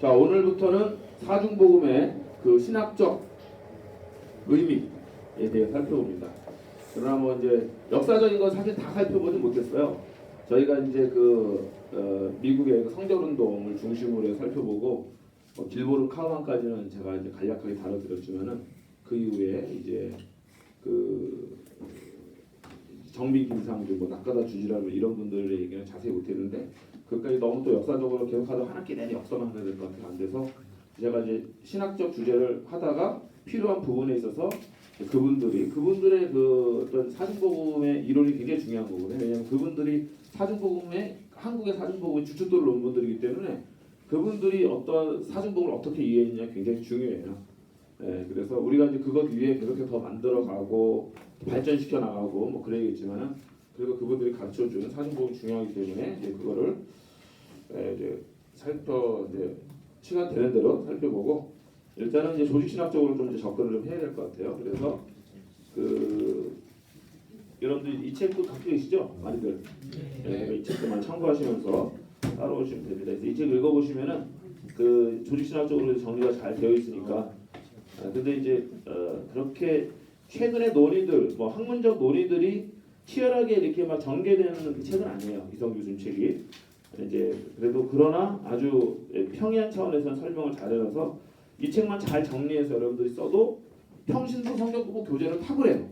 자, 오늘부터는 사중복음의 그 신학적 의미에 대해 살펴봅니다. 그러나 뭐 이제 역사적인 건 사실 다 살펴보지 못했어요. 저희가 이제 미국의 성결운동을 중심으로 해서 살펴보고 길보르 카우만까지는 제가 이제 간략하게 다뤄드렸지만은 그 이후에 이제 그 정빈 김상주, 낙가다 주지라고 이런 분들의 얘기는 자세히 못했는데 그까지 너무 또 역사적으로 계속하다 한 학기 내내 역사만 하면 될 것 같아서 안 돼서 제가 이제 신학적 주제를 하다가 필요한 부분에 있어서 그분들의 그 어떤 사중복음의 이론이 굉장히 중요한 거거든요. 왜냐하면 그분들이 한국의 사중복음의 주춧돌을 놓은 분들이기 때문에 그분들이 어떤 사중복음을 어떻게 이해했냐 굉장히 중요해요. 그래서 우리가 이제 그것 위에 계속해서 더 만들어가고 발전시켜 나가고 뭐 그래야겠지만은 그리고 그분들이 가르쳐주는 사중복음이 중요하기 때문에 이제 그거를 이제 이제 시간 되는 대로 살펴보고 일단은 이제 조직신학적으로 좀 이제 접근을 좀 해야 될 것 같아요. 그래서 여러분들 이 책도 갖고 계시죠? 많이들. 이 책도만 참고하시면서 따라오시면 됩니다. 그래서 이 책 읽어보시면은 그 조직신학적으로 정리가 잘 되어 있으니까. 근데 이제 그렇게 최근의 논의들, 뭐 학문적 논의들이 치열하게 이렇게 막 전개되는 책은 아니에요. 이성 교수님 책이. 이제 그래도 그러나 아주 평이한 차원에서는 설명을 잘해놔서 이 책만 잘 정리해서 여러분들이 써도 평신도 성경공부 교재를 탁월해요.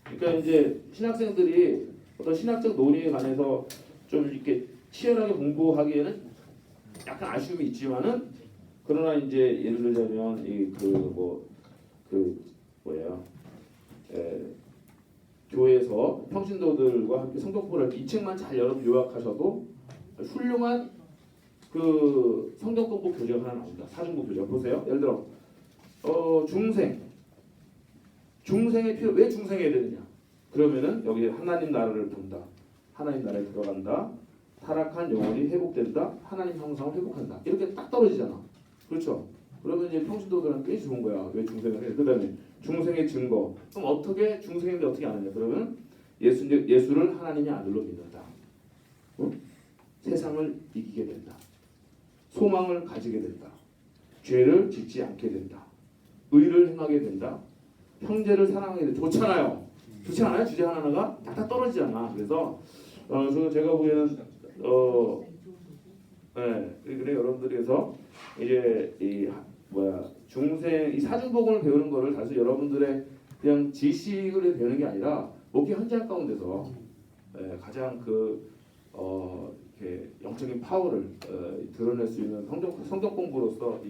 그러니까 이제 신학생들이 어떤 신학적 논의에 관해서 좀 이렇게 치열하게 공부하기에는 약간 아쉬움이 있지만은 그러나 이제 예를 들자면 교회에서 평신도들과 함께 성경 공부를 할 때 이 책만 잘 여러분 요약하셔도 훌륭한 그 성경 공부 교재가 하나 나옵니다. 사중부 교재 보세요. 예를 들어 중생의 필요 왜 중생해야 되느냐? 그러면은 여기 하나님 나라를 본다. 하나님 나라에 들어간다. 타락한 영혼이 회복된다. 하나님 형상을 회복한다. 이렇게 딱 떨어지잖아. 그렇죠? 그러면 이제 평신도들한테 꽤 좋은 거야. 왜 중생을 해? 그다음에 중생의 증거. 그럼 어떻게 중생인데 어떻게 아느냐? 그러면 예수를 하나님의 아들로 믿는다. 세상을 이기게 된다. 소망을 가지게 된다. 죄를 짓지 않게 된다. 의를 행하게 된다. 형제를 사랑하게 된다. 좋잖아요. 좋지 않아요? 주제 하나가 딱 떨어지잖아. 그래서 제가 보기에는 그래 여러분들이 해서 이제 중생 이 사중복음을 배우는 거를 사실 여러분들의 그냥 지식을 배우는 게 아니라 목회 현장 가운데서 가장 이렇게 영적인 파워를 드러낼 수 있는 성경 공부로서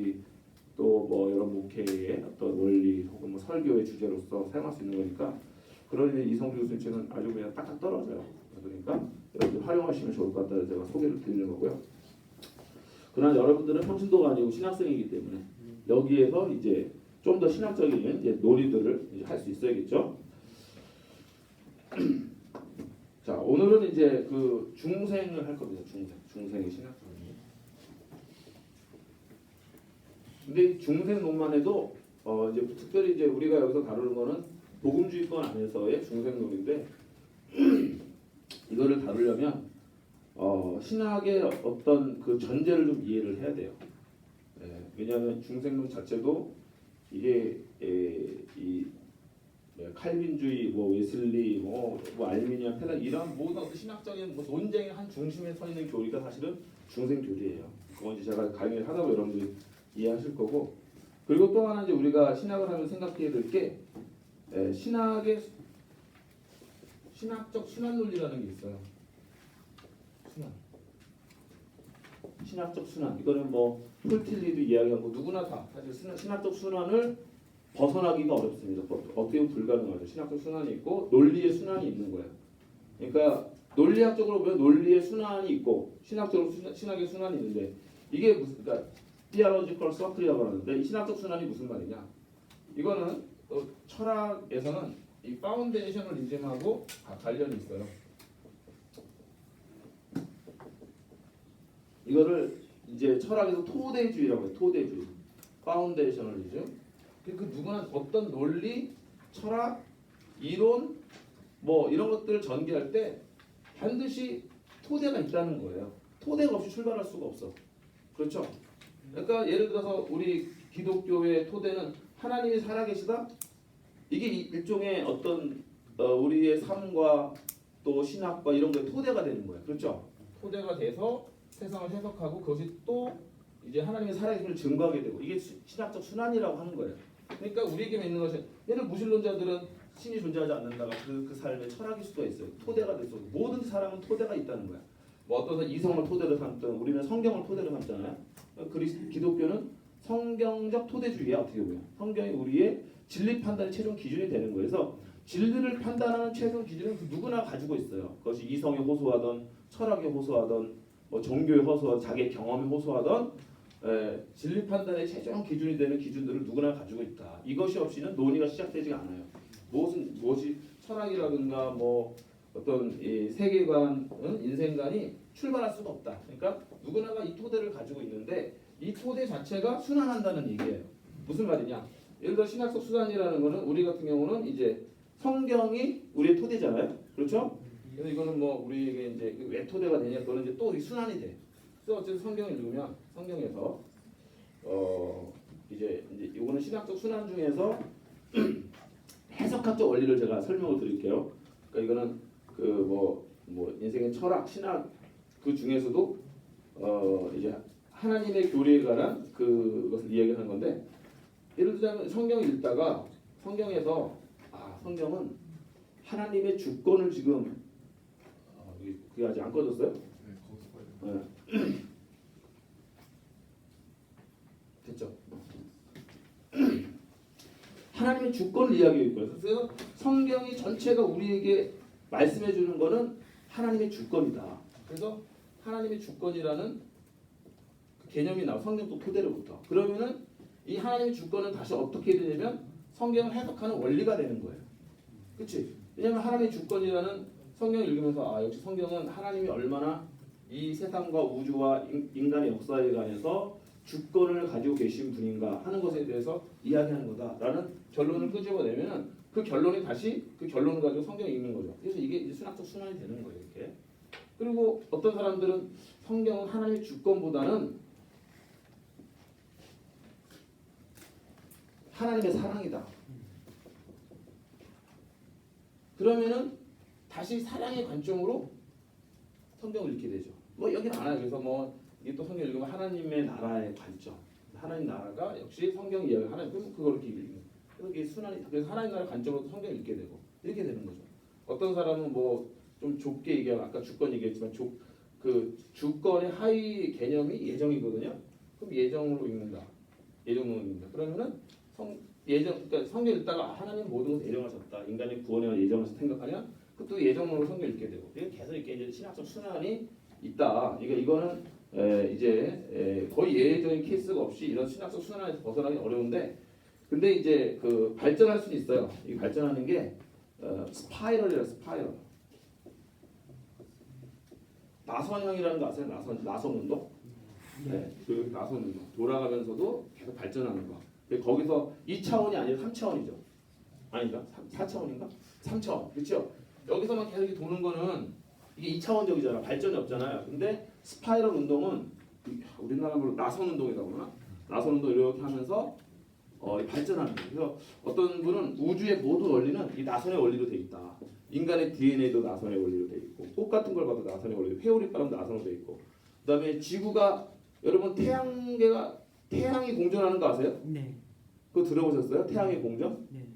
또 여러 목회의 어떤 원리 혹은 설교의 주제로서 사용할 수 있는 거니까 그런 이성주 교수님 책은 아주 그냥 딱딱 떨어져요. 그러니까 여러분들 활용하시면 좋을 것 같다 제가 소개를 드리는 거고요. 그러나 여러분들은 평신도가 아니고 신학생이기 때문에 여기에서 이제 좀 더 신학적인 이제 논의들을 이제 할 수 있어야겠죠. 자, 오늘은 이제 그 중생을 할 겁니다. 중생의 신학. 근데 중생론만 해도 이제 특별히 이제 우리가 여기서 다루는 거는 복음주의권 안에서의 중생론인데 이거를 다루려면 신학의 어떤 그 전제를 좀 이해를 해야 돼요. 왜냐하면 중생론 자체도 이게 칼빈주의, 웨슬리, 알미니아, 페라 이런 모든 신학적인 논쟁의 한 중심에 서 있는 교리가 사실은 중생 교리예요. 그건 이제 제가 강의를 하다 보면 여러분들이 이해하실 거고 그리고 또 하나 이제 우리가 신학을 하면 생각해야 될 게 신학적 순환 논리라는 게 있어요. 신학적 순환. 이거는 폴틸리도 이야기하고 누구나 다 사실 신학적 순환을 벗어나기가 어렵습니다. 어떻게 보면 불가능하죠. 신학적 순환이 있고 논리의 순환이 있는 거예요. 그러니까 논리학적으로 보면 논리의 순환이 있고 신학적으로 신학의 순환이 있는데 이게 그러니까 theological circle이라고 하는데 이 신학적 순환이 무슨 말이냐? 이거는 철학에서는 이 파운데이셔널리즘하고 관련이 있어요. 이거를 이제 철학에서 토대주의라고 해요. 토대주의. 파운데이셔널리즘. 그 누구나 어떤 논리, 철학, 이론 이런 것들을 전개할 때 반드시 토대가 있다는 거예요. 토대가 없이 출발할 수가 없어. 그렇죠? 그러니까 예를 들어서 우리 기독교의 토대는 하나님이 살아계시다. 이게 일종의 어떤 우리의 삶과 또 신학과 이런 거에 토대가 되는 거예요. 그렇죠? 토대가 돼서 세상을 해석하고 그것이 또 이제 하나님의 살아계심을 증거하게 되고 이게 신학적 순환이라고 하는 거예요. 그러니까 우리에게 있는 것은 예를 무신론자들은 신이 존재하지 않는다가 그 삶의 철학일 수가 있어요. 토대가 될 수 있고 모든 사람은 토대가 있다는 거야. 뭐 어떤 사람 이성을 토대로 삼든 우리는 성경을 토대로 삼잖아요. 기독교는 성경적 토대주의야. 어떻게 보면 성경이 우리의 진리 판단의 최종 기준이 되는 거예요. 그래서 진리를 판단하는 최종 기준은 누구나 가지고 있어요. 그것이 이성에 호소하던 철학에 호소하던 뭐 종교에 호소하던 자기의 경험에 호소하던 진리 판단의 최종 기준이 되는 기준들을 누구나 가지고 있다. 이것이 없이는 논의가 시작되지 않아요. 무엇이 철학이라든가 뭐 어떤 이 세계관, 인생관이 출발할 수가 없다. 그러니까 누구나가 이 토대를 가지고 있는데 이 토대 자체가 순환한다는 얘기예요. 무슨 말이냐? 예를 들어 신학적 순환이라는 거는 우리 같은 경우는 이제 성경이 우리의 토대잖아요. 그렇죠? 그래서 이거는 뭐 우리에게 이제 왜 토대가 되냐? 그거는 이제 또 순환이 돼. 그래서 어쨌든 성경을 읽으면 성경에서 이제 이거는 신학적 순환 중에서 해석학적 원리를 제가 설명을 드릴게요. 그러니까 이거는 그 뭐 인생의 철학, 신학 그 중에서도 이제 하나님의 교리에 관한 그것을 이야기하는 건데 예를 들자면 성경을 읽다가 성경에서 성경은 하나님의 주권을 지금 그게 아직 안 꺼졌어요? 네. 됐죠? 하나님의 주권을 이야기하고 있고요. 그래서 성경이 전체가 우리에게 말씀해 주는 거는 하나님의 주권이다. 그래서 하나님의 주권이라는 그 개념이 나와 성경 또 토대로부터. 그러면은 이 하나님의 주권은 다시 어떻게 되냐면 성경을 해석하는 원리가 되는 거예요. 그렇지? 왜냐하면 하나님의 주권이라는 성경을 읽으면서 역시 성경은 하나님이 얼마나 이 세상과 우주와 인간의 역사에 관해서 주권을 가지고 계신 분인가 하는 것에 대해서 이야기하는 거다라는 결론을 끄집어내면 그 결론이 다시 그 결론을 가지고 성경을 읽는 거죠. 그래서 이게 이제 순학적 순환이 되는 거예요. 이렇게. 그리고 어떤 사람들은 성경은 하나님의 주권보다는 하나님의 사랑이다. 그러면은 다시 사랑의 관점으로 성경을 읽게 되죠. 뭐 여기는 안 하요. 그래서 뭐 이게 또 성경 읽으면 하나님의 나라의 관점, 하나님 나라가 역시 성경 이야기 하나님 그래서 그걸 이렇게 읽는. 그래서 이게 순환이 그래서 하나님 나라 관점으로 성경 읽게 되고 이렇게 되는 거죠. 어떤 사람은 뭐 좀 좁게 얘기하면 아까 주권 얘기했지만 그 주권의 하위 개념이 예정이거든요. 그럼 예정으로 읽는다. 예정으로 읽는다. 그러면은 그러니까 성경 읽다가 하나님 모든 것을 예정하셨다. 인간의 구원에 예정하셨다 생각하면 그것도 예정으로 성경 읽게 되고 계속 이렇게 이제 신학적 순환이 있다. 그러니까 이거는 이제 거의 예외적인 케이스가 없이 이런 신학적 순환에서 벗어나기 어려운데 근데 이제 그 발전할 수는 있어요. 이 발전하는 게 스파이럴이라 스파이럴. 나선형이라는 거 아세요? 나선 운동? 네, 그 나선 운동. 돌아가면서도 계속 발전하는 거. 거기서 2차원이 아니라 3차원이죠. 아닌가? 4차원인가? 3차원. 그렇죠? 여기서만 계속 도는 거는 이게 2차원적이잖아. 발전이 없잖아요. 근데 스파이럴 운동은 우리나라로 나선 운동이라고 그러나? 나선 운동 이렇게 하면서 발전하는 거예요. 그래서 어떤 분은 우주의 모든 원리는 이 나선의 원리로 돼 있다. 인간의 DNA도 나선의 원리로 돼 있고 꽃 같은 걸 봐도 나선의 원리로 회오리바람도 나선으로 돼 있고 그다음에 지구가 여러분 태양이 공전하는 거 아세요? 네. 그거 들어보셨어요? 태양의 공전? 네.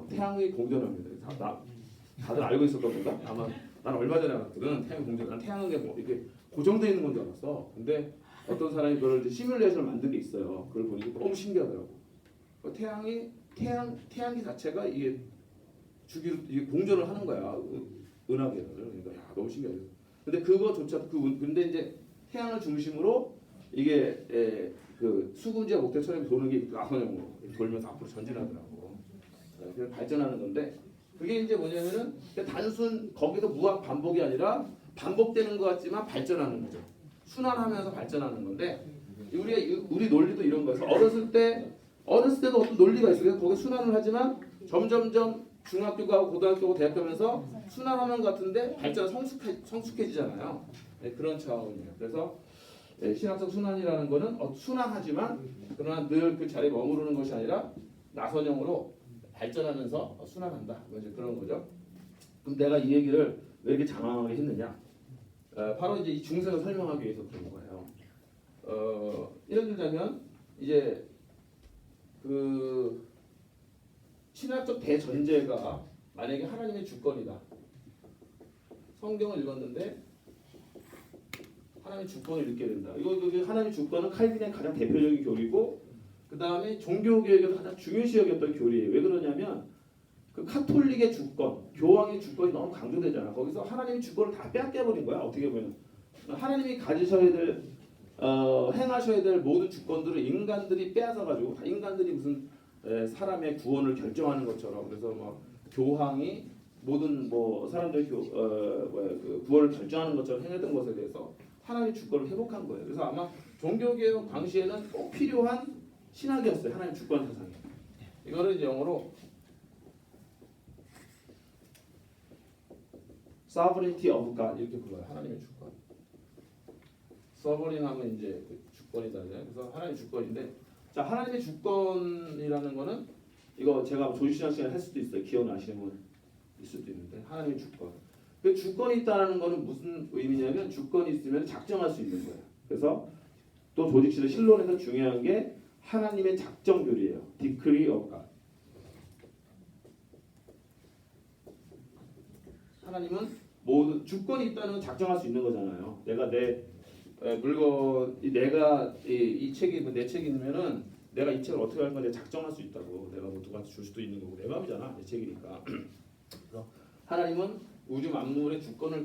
태양이 공전합니다. 다들 알고 있었던 건가? 아마 난 얼마 전에 알았거든. 태양이 공전. 난 태양이 뭐 이렇게 고정되어 있는 건 줄 알았어. 근데 어떤 사람이 그걸 이제 시뮬레이션을 만든 게 있어요. 그걸 보니까 너무 신기하더라고. 태양기 자체가 이게 이게 공전을 하는 거야. 은하계를. 그러니까 야 너무 신기하죠. 근데 그거조차 근데 이제 태양을 중심으로 이게 그 수금지와 목태처럼 도는 게 나선형으로 돌면서 앞으로 전진하더라고. 그래서 발전하는 건데 그게 이제 뭐냐면은 단순 거기서 무한 반복이 아니라 반복되는 것 같지만 발전하는 거죠. 순환하면서 발전하는 건데 우리 논리도 이런 거예요. 어렸을 때도 어떤 논리가 있어요. 거기 순환을 하지만 점점점 중학교 가고 고등학교 가고 대학 가면서 순환하는 것 같은데 발전 성숙해지잖아요. 네, 그런 차원이에요. 그래서 신학적 순환이라는 거는 순환하지만 그러나 늘 그 자리에 머무르는 것이 아니라 나선형으로 발전하면서 순환한다. 뭐 이제 그런 거죠. 그럼 내가 이 얘기를 왜 이렇게 장황하게 했느냐? 바로 이제 이 중생을 설명하기 위해서 그런 거예요. 예를 들자면 이제 그 신학적 대전제가 만약에 하나님의 주권이다. 성경을 읽었는데 하나님의 주권을 읽게 된다. 이거 하나님의 주권은 칼빈의 가장 대표적인 교리고 그 다음에 종교개혁에서 가장 중요시 여겼던 교리예요. 왜 그러냐면 그 카톨릭의 주권, 교황의 주권이 너무 강조되잖아. 거기서 하나님의 주권을 다 빼앗겨버린 거야. 어떻게 보면 하나님이 가지셔야 될 행하셔야 될 모든 주권들을 인간들이 빼앗아가지고 다 인간들이 무슨 사람의 구원을 결정하는 것처럼 그래서 뭐 교황이 모든 뭐 사람들의 그 구원을 결정하는 것처럼 행했던 것에 대해서 하나님의 주권을 회복한 거예요. 그래서 아마 종교개혁 당시에는 꼭 필요한 신학이었어요. 하나님 주권 사상이. 이거를 이제 영어로 sovereignty of God 이렇게 불러요. 하나님의 주권. sovereign 하면 이제 그 주권이다. 그래서 하나님의 주권인데, 자 하나님의 주권이라는 거는 이거 제가 조지시장 시간에 할 수도 있어요. 기억나시는 분 있을 수도 있는데 하나님의 주권. 그 주권이 있다는 거는 무슨 의미냐면 주권이 있으면 작정할 수 있는 거예요. 그래서 또 조직실의 신론에서 중요한 게 하나님의 작정 교리예요. Decree of God. 하나님은 모든 주권이 있다는 작정할 수 있는 거잖아요. 내가 내 물건 내가 이 책이 내 책이면은 내가 이 책을 어떻게 할 건지 작정할 수 있다고. 내가 뭐 누구한테 줄 수도 있는 거고 내 마음이잖아. 내 책이니까. 그래서 하나님은 우주 만물의 주권을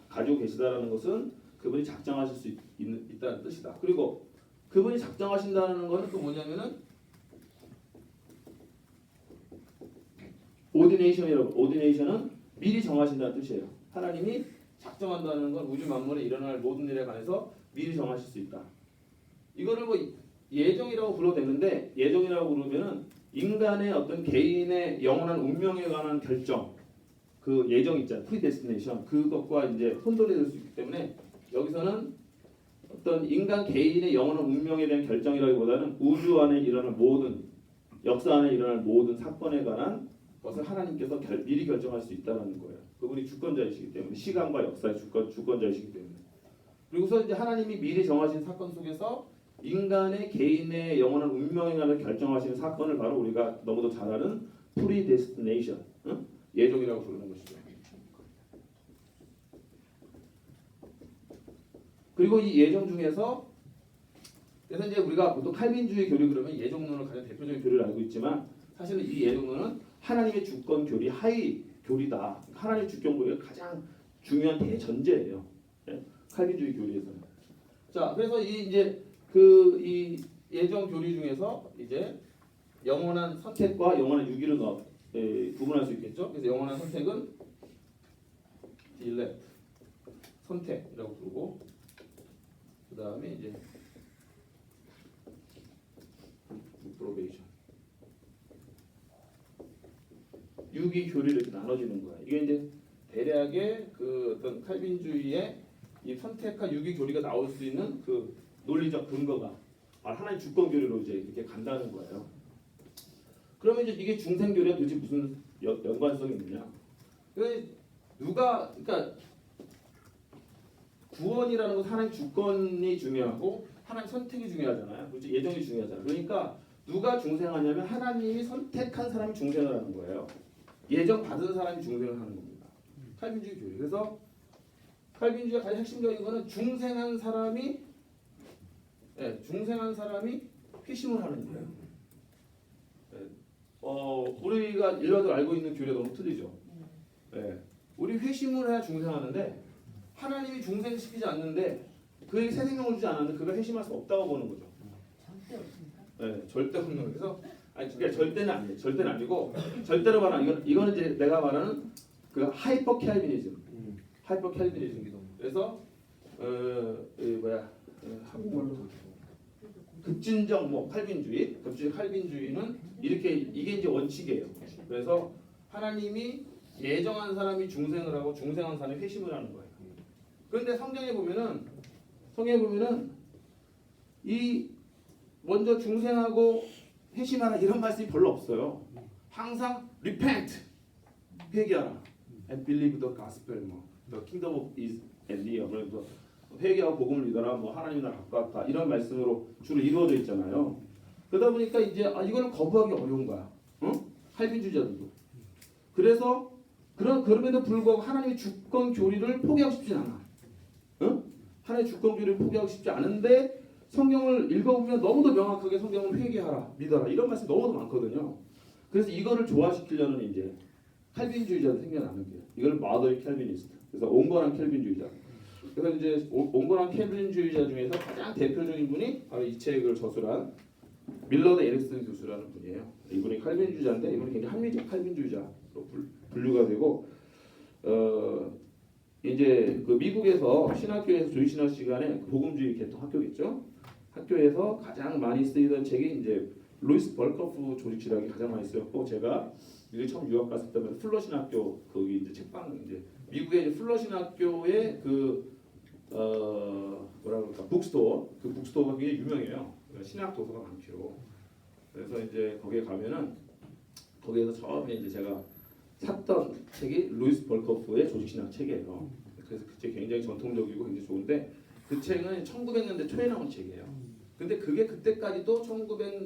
가지고 계시다라는 것은 그분이 작정하실 수 있다는 뜻이다. 그리고 그분이 작정하신다는 것은 또 뭐냐면은 오디네이션은 미리 정하신다는 뜻이에요. 하나님이 작정한다는 건 우주 만물에 일어날 모든 일에 관해서 미리 정하실 수 있다. 이거를 뭐 예정이라고 불러도 되는데 예정이라고 부르면은 인간의 어떤 개인의 영원한 운명에 관한 결정, 그 예정 있잖아요. 프리데스티네이션 그것과 이제 혼돈이 될 수 있기 때문에 여기서는 어떤 인간 개인의 영원한 운명에 대한 결정이라기보다는 우주 안에 일어날 모든 역사 안에 일어날 모든 사건에 관한 것을 하나님께서 미리 결정할 수 있다는 거예요. 그분이 주권자이시기 때문에 시간과 역사의 주권자이시기 때문에. 그리고서 이제 하나님이 미리 정하신 사건 속에서 인간의 개인의 영원한 운명에 관한 결정하시는 사건을 바로 우리가 너무도 잘 아는 프리데스티네이션, 예정이라고 부르는 것이죠. 그리고 이 예정 중에서 그래서 이제 우리가 보통 칼빈주의 교리 그러면 예정론을 가장 대표적인 교리를 알고 있지만 사실은 이 예정론은 하나님의 주권 교리 하위 교리다. 하나님의 주권 교리가 가장 중요한 대전제예요. 칼빈주의 교리에서는. 자, 그래서 이 예정 교리 중에서 이제 영원한 선택과 영원한 유기를 구분할 수 있겠죠. 그래서 영원한 선택은 elect 선택이라고 부르고 그 다음에 이제 probation 유기 교리를 이렇게 나눠지는 거야. 이게 이제 대략의 그 어떤 칼빈주의의 이 선택과 유기 교리가 나올 수 있는 그 논리적 근거가 하나의 주권 교리로 이제 이렇게 간다는 거예요. 그러면 이제 이게 중생 교리와 도대체 무슨 연관성이 있느냐? 그러니까 구원이라는 건 하나의 주권이 중요하고 하나의 선택이 중요하잖아요. 그렇죠? 예정이 중요하잖아요. 그러니까 누가 중생하냐면 하나님이 선택한 사람이 중생을 하는 거예요. 예정 받은 사람이 중생을 하는 겁니다. 칼빈주의 교리. 그래서 칼빈주의의 가장 핵심적인 거는 중생한 사람이 회심을 하는 거예요. 우리가 일반적으로 알고 있는 교리가 너무 틀리죠. 우리 회심을 해야 중생하는데 하나님이 중생시키지 않는데 그에게 새 생명을 주지 않았는데 그가 회심할 수 없다고 보는 거죠. 절대 없습니까? 네, 절대 없는 거예요. 그래서 그러니까 절대는 아니에요. 절대는 아니고 절대로 말하는 이거는 이제 내가 말하는 그 하이퍼 캘비니즘, 하이퍼 캘비니즘 기도. 그래서 한국말로 급진적 칼빈주의는 이게 이제 원칙이에요. 그래서 하나님이 예정한 사람이 중생을 하고 중생한 사람이 회심을 하는 거예요. 그런데 성경에 보면은 이 먼저 중생하고 회심하라 이런 말씀이 별로 없어요. 항상 repent 회개하라 and believe the gospel 뭐 the kingdom of is at near 그래서 회개하고 복음을 믿어라 뭐 하나님 나라 가깝다 이런 말씀으로 주로 이루어져 있잖아요. 그러다 보니까 이제 이거는 거부하기 어려운 거야. 응? 칼빈주의자들도. 그래서 그럼에도 불구하고 하나님의 주권 교리를 포기하고 싶지 않아. 응? 하나님의 주권 교리를 포기하고 싶지 않은데 성경을 읽어보면 너무도 명확하게 성경을 회개하라, 믿어라 이런 말씀이 너무도 많거든요. 그래서 이거를 조화시키려는 이제 칼빈주의자도 생겨나는 거예요. 이걸 마더리 칼빈니스트. 그래서 온건한 캘빈주의자. 그래서 이제 온건한 캘빈주의자 중에서 가장 대표적인 분이 바로 이 책을 저술한 밀러드 에릭슨 교수라는 분이에요. 이분이 칼빈주의자인데 이분이 굉장히 합리적 칼빈주의자로 분류가 되고 이제 그 미국에서 신학교에서 조직신학 시간에 복음주의 계통 학교겠죠. 학교에서 가장 많이 쓰이던 책이 이제 루이스 벌커프 조직신학이 가장 많이 쓰였고 제가 미국에 처음 유학 갔을 때는 플러신학교 거기 이제 책방 이제 미국의 이제 플러신학교의 그 뭐라 그럴까 북스토어 그 북스토어가 굉장히 유명해요. 신학 도서가 많죠. 그래서 이제 거기에 가면은 거기에서 처음에 이제 제가 샀던 책이 루이스 벌커프의 조직신학 책이에요. 그래서 그 책 굉장히 전통적이고 굉장히 좋은데 그 책은 1900년대 초에 나온 책이에요. 근데 그게 그때까지도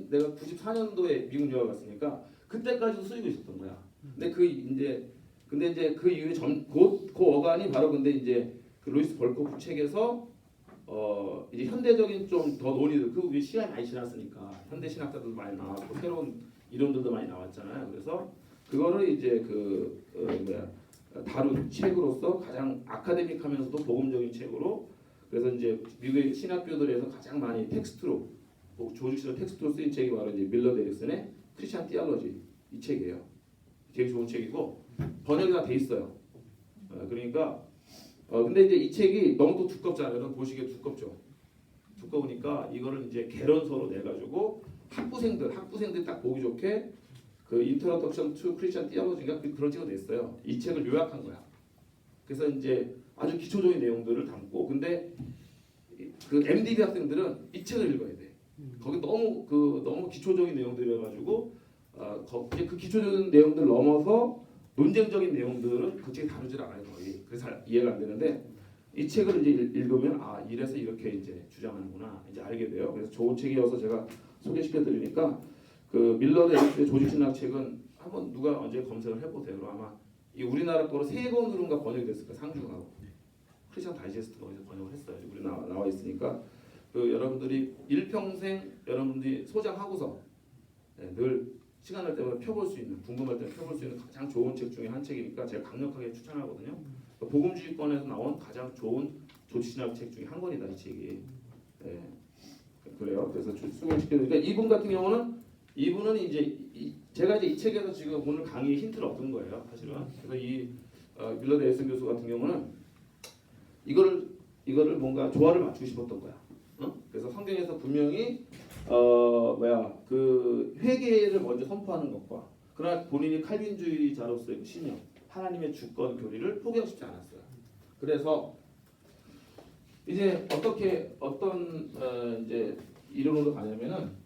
내가 94년도에 미국 유학 갔으니까 그때까지도 쓰이고 있었던 거야. 근데 그 이후에 그 어간이 바로 근데 이제 그 루이스 벌코프 책에서 이제 현대적인 좀 더 논의들 그 위에 시간이 많이 지났으니까 현대 신학자들도 많이 나왔고 새로운 이론들도 많이 나왔잖아요. 그래서 그거를 이제 다룬 책으로서 가장 아카데믹하면서도 복음적인 책으로 그래서 이제 미국의 신학교들에서 가장 많이 텍스트로 조직신학 텍스트로 쓰인 책이 바로 이제 밀러드 에릭슨의 크리스천 티올로지 이 책이에요. 되게 좋은 책이고 번역이 다 돼 있어요. 그러니까 근데 이제 이 책이 너무 또 두껍잖아요. 여러분 보시기에 두껍죠. 두꺼우니까 이거를 이제 개론서로 내 가지고 학부생들이 딱 보기 좋게 그 인트로덕션 투 크리스천 티올로지인가 그런 책을 냈어요. 이 책을 요약한 거야. 그래서 이제 아주 기초적인 내용들을 담고 근데 그 MDB 학생들은 이 책을 읽어야 돼. 거기 너무 기초적인 내용들이라 가지고 그 기초적인 내용들 넘어서 논쟁적인 내용들은 그 책이 다루질 않아요 거의. 그래서 잘 이해가 안 되는데 이 책을 이제 읽으면 이래서 이렇게 이제 주장하는구나 이제 알게 돼요. 그래서 좋은 책이어서 제가 소개시켜 드리니까 그 밀러드 에릭슨의 조직신학 책은 한번 누가 언제 검색을 해보세요. 그럼 아마 이 우리나라 거로 3권으로인가 번역이 됐을 거예요. 상중하고 크리스천 다이제스트가 어디서 번역을 했어요. 우리 나와 있으니까 그 여러분들이 일평생 여러분들이 소장하고서 늘 시간 날 때마다 펴볼 수 있는 궁금할 때 펴볼 수 있는 가장 좋은 책 중에 한 책이니까 제가 강력하게 추천하거든요. 복음주의권에서 나온 가장 좋은 조직신학 책 중에 한 권이다 이 책이. 그래요. 그래서 수강시켜드리니까 이분 같은 경우는 이분은 이제 제가 이제 이 책에서 지금 오늘 강의 힌트를 얻은 거예요, 사실은. 그래서 이 밀러드 에릭슨 교수 같은 경우는 이거를 뭔가 조화를 맞추고 싶었던 거야. 그래서 성경에서 분명히 그 회개를 먼저 선포하는 것과 그러나 본인이 칼빈주의자로서의 그 신념, 하나님의 주권 교리를 포기하고 싶지 않았어요. 그래서 이제 어떤 이제 이론으로 가냐면은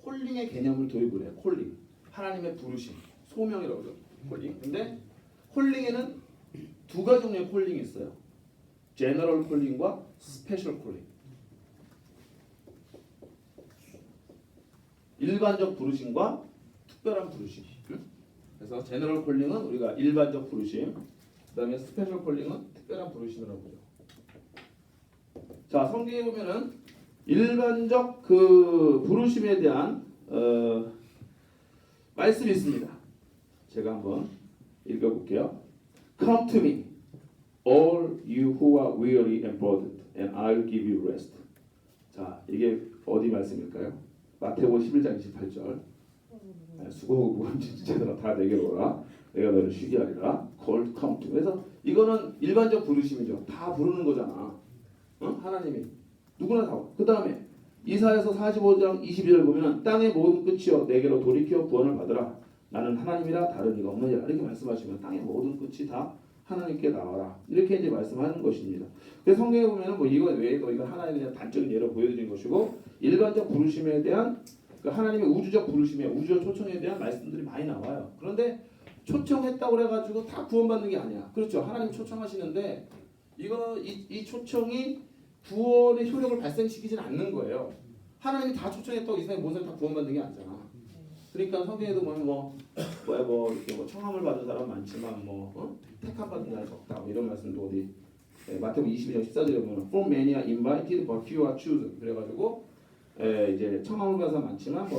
콜링의 개념을 도입을 해요. 콜링, 하나님의 부르심, 소명이라고 그러죠. 콜링. 근데 콜링에는 두 가지 종류의 콜링이 있어요. 제너럴 콜링과 스페셜 콜링. 일반적 부르심과 특별한 부르심. 그래서 제너럴 콜링은 우리가 일반적 부르심, 그다음에 스페셜 콜링은 특별한 부르심이라고 보죠. 자, 성경에 보면은 일반적 그 부르심에 대한 말씀이 있습니다. 제가 한번 읽어볼게요. Come to me, all you who are weary and burdened, and I'll give you rest. 자, 이게 어디 말씀일까요? 마태복음 11장 28절. 수고하고 무거운 짐진들아 다 내게로 오라. 내가 너를 쉬게 하리라. Call, come to me. 그래서 이거는 일반적 부르심이죠. 다 부르는 거잖아. 하나님이 누구나 다. 그 다음에 이사야서 45장 22절 보면은 땅의 모든 끝이여 내게로 돌이켜 구원을 받으라. 나는 하나님이라 다른 이가 없느니라 이렇게 말씀하시면 땅의 모든 끝이 다 하나님께 나와라 이렇게 이제 말씀하는 것입니다. 그래서 성경에 보면은 뭐 이거 외에도 이건 하나의 그냥 단적인 예로 보여드린 것이고 일반적 부르심에 대한 그 하나님의 우주적 부르심에 우주적 초청에 대한 말씀들이 많이 나와요. 그런데 초청했다고 그래가지고 다 구원받는 게 아니야. 그렇죠. 하나님 초청하시는데 이 초청이 구원의 효력을 발생시키지는 않는 거예요. 하나님이 다 초청했다고 이 세상에 모든 사람이 다 구원받는 게 아니잖아. 그러니까 성경에도 보면 이렇게 청함을 받은 사람 많지만 택함 받은 사람 적다 이런 말씀도 어디 마태복음 22장 14절에 보면 For many are invited but few are chosen 그래가지고 이제 청함을 받은 사람 많지만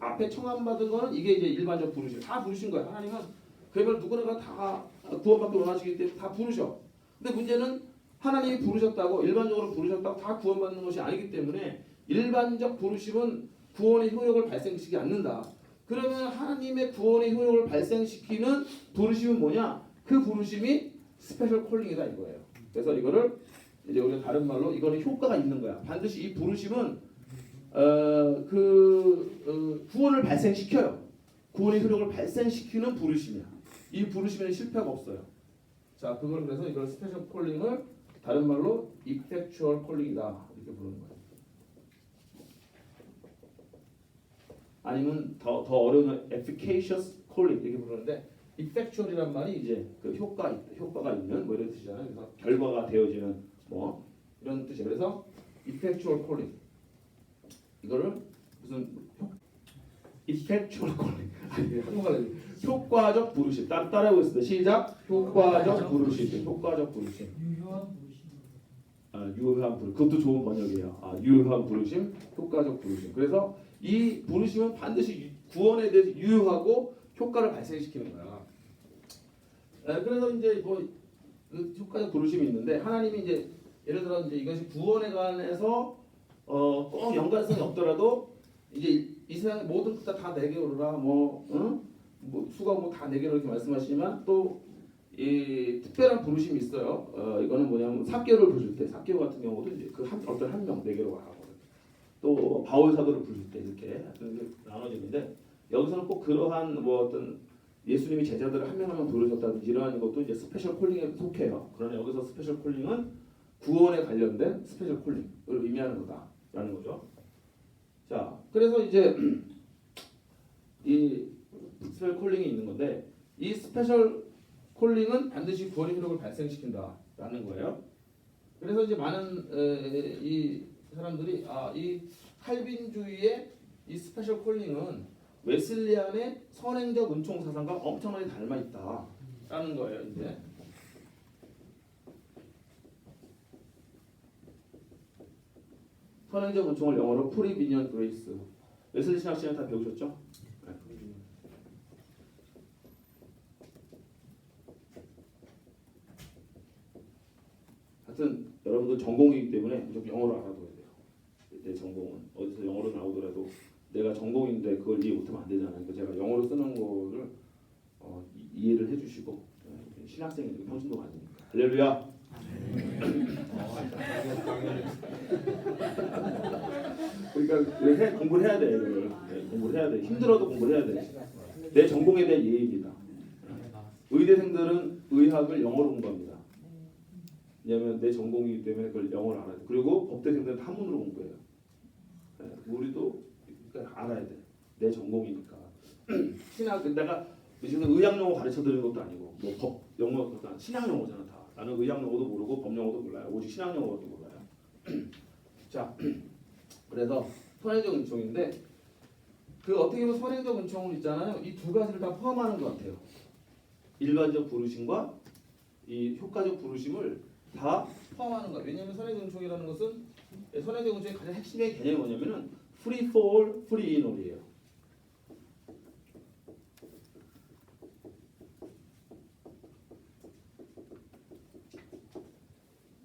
앞에 청함 받은 거는 이게 이제 일반적 부르심 다 부르신 거야. 하나님은 그야말로 누구나 다 구원받기 원하시기 때문에 다 부르셔. 근데 문제는 하나님이 부르셨다고 일반적으로 부르셨다고 다 구원받는 것이 아니기 때문에 일반적 부르심은 구원의 효력을 발생시키지 않는다. 그러면 하나님의 구원의 효력을 발생시키는 부르심은 뭐냐? 그 부르심이 스페셜 콜링이다 이거예요. 그래서 이거를 이제 우리가 다른 말로 이거는 효과가 있는 거야. 반드시 이 부르심은 구원을 발생시켜요. 구원의 효력을 발생시키는 부르심이야. 이 부르심에는 실패가 없어요. 자, 그걸 그래서 이걸 스페셜 콜링을 다른 말로 이펙추얼 콜링이다 이렇게 부르는 거예요. 아니면 더 어려운 efficacious calling 이렇게 부르는데 effectual이란 말이 이제 그 효과가 있는 뭐 이런 뜻이잖아요. 그래서 결과가 되어지는 뭐 이런 뜻이에요. 그래서 effectual calling 이거를 무슨 effectual calling 아니 한국말로 효과적 부르심 따라하고 있습니다. 시작. 효과적 부르심. 효과적 부르심. 유효한 부르심. 그것도 좋은 번역이에요. 유효한 부르심, 효과적 부르심. 그래서 이 부르심은 반드시 구원에 대해서 유효하고 효과를 발생시키는 거야. 그래서 이제 그 효과적 부르심이 있는데 하나님이 이제 예를 들어 이제 이것이 구원에 관해서 꼭 연관성이 없더라도 이제 이 세상의 모든 것다 내게 오르라 수가 다 내게 이렇게 말씀하시지만 또 이 특별한 부르심이 있어요. 이거는 뭐냐면 삭개오를 부를 때 삭개오 같은 경우도 이제 어떤 한 명 내게로 와라고 또 바울 사도를 부를 때 이렇게 나눠지는데 여기서는 꼭 그러한 어떤 예수님이 제자들을 한 명 한 명 부르셨다든지 이러한 것도 이제 스페셜 콜링에 속해요. 그러나 여기서 스페셜 콜링은 구원에 관련된 스페셜 콜링을 의미하는 거다라는 거죠. 자, 그래서 이제 이 스페셜 콜링이 있는 건데 이 스페셜 콜링은 반드시 구원의 효력을 발생시킨다라는 거예요. 그래서 이제 많은 이 사람들이 이 칼빈주의의 이 스페셜 콜링은 웨슬리안의 선행적 은총 사상과 엄청나게 닮아 있다라는 거예요. 이제 선행적 은총을 영어로 프리비니언 그레이스. 웨슬리 신학 시간 다 배우셨죠? 하여튼 여러분들 전공이기 때문에 무조건 영어로 알아둬야 돼요. 내 전공은 어디서 영어로 나오더라도 내가 전공인데 그걸 이해 못하면 안 되잖아요. 그러니까 제가 영어로 쓰는 거를 이해를 해주시고 신학생이니까 평신도 아니니까 할렐루야. 그러니까 공부를 해야 돼. 이거를 공부를 해야 돼. 힘들어도 공부를 해야 돼. 내 전공에 대한 이해입니다. 의대생들은 의학을 영어로 공부합니다. 왜냐하면 내 전공이기 때문에 그걸 영어를 알아야 돼. 그리고 법대생들은 한문으로 공부해요. 우리도 그러니까 알아야 돼. 내 전공이니까. 신학 내가 지금 의학 용어 가르쳐 드리는 것도 아니고 법 영어 신학 용어잖아 다. 나는 의학 용어도 모르고 법 용어도 몰라요. 오직 신학 용어도 몰라요. 자, 그래서 선행적 은총인데 그 어떻게 보면 선행적 은총은 있잖아요. 이 두 가지를 다 포함하는 것 같아요. 일반적 부르심과 이 효과적 부르심을 다 포함하는 거야. 왜냐하면 선행적 은총이라는 것은 선행적 은총의 가장 핵심의 개념이 뭐냐면은 free for all, free in all이에요.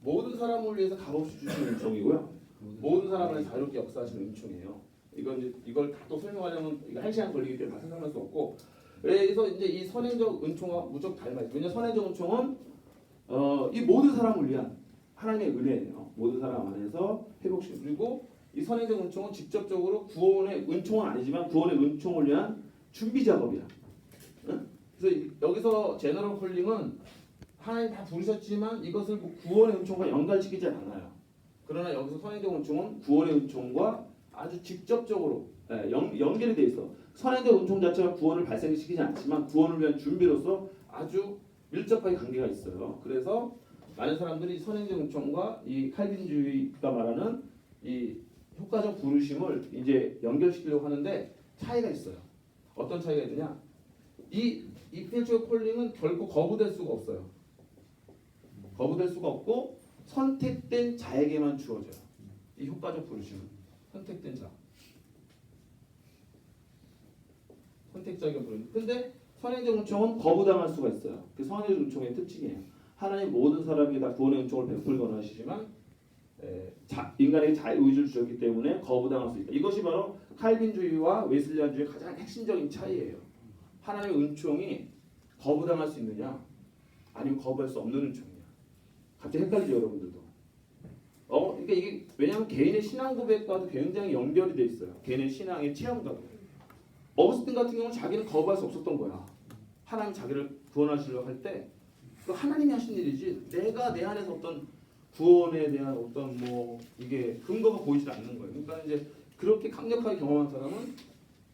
모든 사람을 위해서 값없이 주시는 은총이고요. 모든 사람을 자유롭게 역사하시는 은총이에요. 이걸 또 설명하려면 이거 1시간 걸리기 때문에 다 설명할 수 없고 그래서 이제 이 선행적 은총과 무척 닮아요. 왜냐하면 선행적 은총은 이 모든 사람을 위한 하나님의 은혜예요. 모든 사람 안에서 회복시키고 그리고 이 선행적 은총은 직접적으로 구원의 은총은 아니지만 구원의 은총을 위한 준비 작업이야. 응? 그래서 여기서 제너럴 콜링은 하나님 다 부르셨지만 이것을 뭐 구원의 은총과 연관시키지 않아요. 그러나 여기서 선행적 은총은 구원의 은총과 아주 직접적으로 연결이 돼 있어. 선행적 은총 자체가 구원을 발생시키지 않지만 구원을 위한 준비로서 아주 밀접하게 관계가 있어요. 그래서 많은 사람들이 선행적 은총과 이 칼빈주의가 말하는 이 효과적 부르심을 이제 연결시키려고 하는데 차이가 있어요. 어떤 차이가 있느냐? 이 이필주의 콜링은 결코 거부될 수가 없어요. 거부될 수가 없고 선택된 자에게만 주어져요. 이 효과적 부르심은 선택된 자. 선택자에게 부르심. 근데 선행적 은총은 거부당할 수가 있어요. 그 선행적 은총의 특징이에요. 하나님 모든 사람에게 다 구원의 은총을 베풀거나 하시지만 인간에게 자유의지를 주셨기 때문에 거부당할 수 있다. 이것이 바로 칼빈주의와 웨슬리안주의의 가장 핵심적인 차이예요. 하나님의 은총이 거부당할 수 있느냐 아니면 거부할 수 없는 은총이냐. 갑자기 헷갈리죠 여러분들도. 그러니까 이게 왜냐하면 개인의 신앙 고백과도 굉장히 연결이 돼 있어요. 개인의 신앙의 체험과도. 어거스틴 같은 경우는 자기는 거부할 수 없었던 거야. 하나님 자기를 구원하시려고 할 때 그 하나님이 하신 일이지 내가 내 안에서 어떤 구원에 대한 어떤 뭐 이게 근거가 보이지 않는 거예요. 그러니까 이제 그렇게 강력하게 경험한 사람은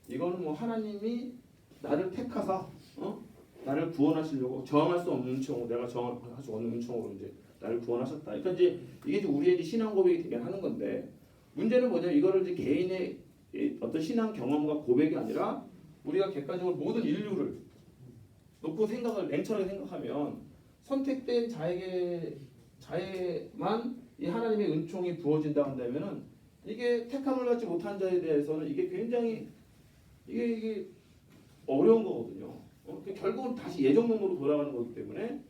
이거는 뭐 하나님이 나를 택하사 나를 구원하시려고 저항할 수 없는 은총으로 내가 저항할 수 없는 은총으로 이제 나를 구원하셨다. 그러니까 이제 이게 우리의 신앙 고백이 되게 하는 건데 문제는 뭐냐면 이거를 이제 개인의 어떤 신앙 경험과 고백이 아니라 우리가 객관적으로 모든 인류를 놓고 냉철하게 생각하면 선택된 자에만 이 하나님의 은총이 부어진다 한다면은 이게 택함을 받지 못한 자에 대해서는 이게 굉장히 이게 어려운 거거든요. 결국은 다시 예정론으로 돌아가는 거기 때문에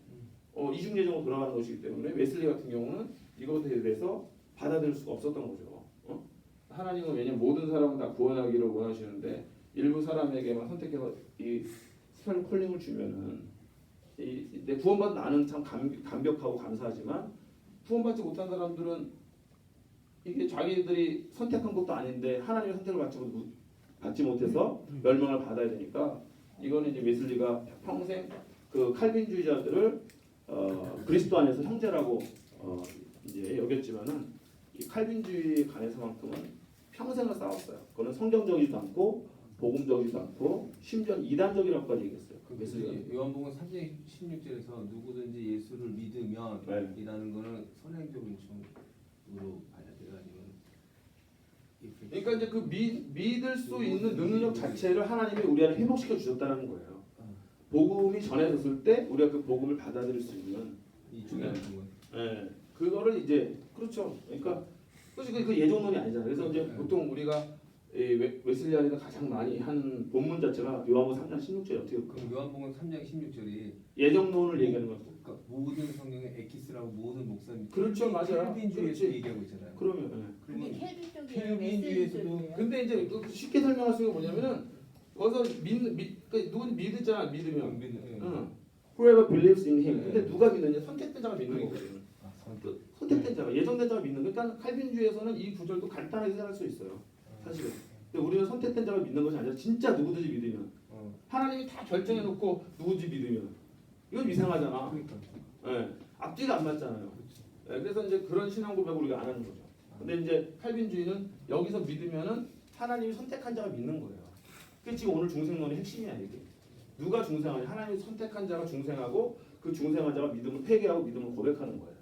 이중 예정으로 돌아가는 것이기 때문에 웨슬리 같은 경우는 이것에 대해서 받아들일 수가 없었던 거죠. 하나님은 왜냐면 모든 사람을 다 구원하기를 원하시는데 일부 사람에게만 선택해서 이 스펠 콜링을 주면은 내 구원받은 나는 참 감격하고 감사하지만 구원받지 못한 사람들은 이게 자기들이 선택한 것도 아닌데 하나님의 선택을 받지 못해서 멸망을 받아야 되니까 이거는 이제 웨슬리가 평생 그 칼빈주의자들을 그리스도 안에서 형제라고 이제 여겼지만은 이 칼빈주의에 관해서만큼은 평생을 싸웠어요. 그거는 성경적이지도 않고 복음적이지도 않고 심지어 이단적이라고까지 얘기했어요. 그 요한복음 3장 16절에서 누구든지 예수를 믿으면 이라는 거는 선행적 은총으로 봐야 돼요, 아니면 그러니까 이제 그 믿을 수 있는 능력 자체를 하나님이 우리 안에 회복시켜 주셨다는 거예요. 복음이 전해졌을 때 우리가 그 복음을 받아들일 수 있는 이 중요한 부분. 네, 그거를 이제 그렇죠. 그러니까 그 예정론이 아니잖아요. 그래서 이제 보통 우리가 웨슬리안에서 가장 많이 한 본문 자체가 요한복음 3장 16절이 어떻게 그럼 요한복음 3장 16절이 예정론을 얘기하는 거죠. 그러니까 모든 성경의 에키스라고 모든 목사님 그렇죠, 맞아요. 켈빈주의에서 그렇지. 얘기하고 있잖아요. 그러면 그게 켈빈 쪽이에요. 켈빈주의에서도 근데 이제 쉽게 설명할 수 있는 게 뭐냐면은 거기서 누군지 믿잖아. 믿으면 whoever believes in him. 근데 누가 믿느냐? 선택된 자가 믿는 거거든요. 선택된 자가 예정된 자가 믿는. 그러니까 칼빈주의에서는 이 구절도 간단하게 생각할 수 있어요. 사실은. 근데 우리는 선택된 자가 믿는 것이 아니라 진짜 누구든지 믿으면 하나님이 다 결정해놓고 누구든지 믿으면 이건 이상하잖아. 그러니까. 앞뒤가 안 맞잖아요. 그래서 이제 그런 신앙 고백을 우리가 안 하는 거죠. 근데 이제 칼빈주의는 여기서 믿으면은 하나님이 선택한 자가 믿는 거예요. 그게 지금 오늘 중생론의 핵심이야 이게. 누가 중생하냐? 하나님이 선택한 자가 중생하고 그 중생한 자가 믿음을 회개하고 믿음을 고백하는 거예요.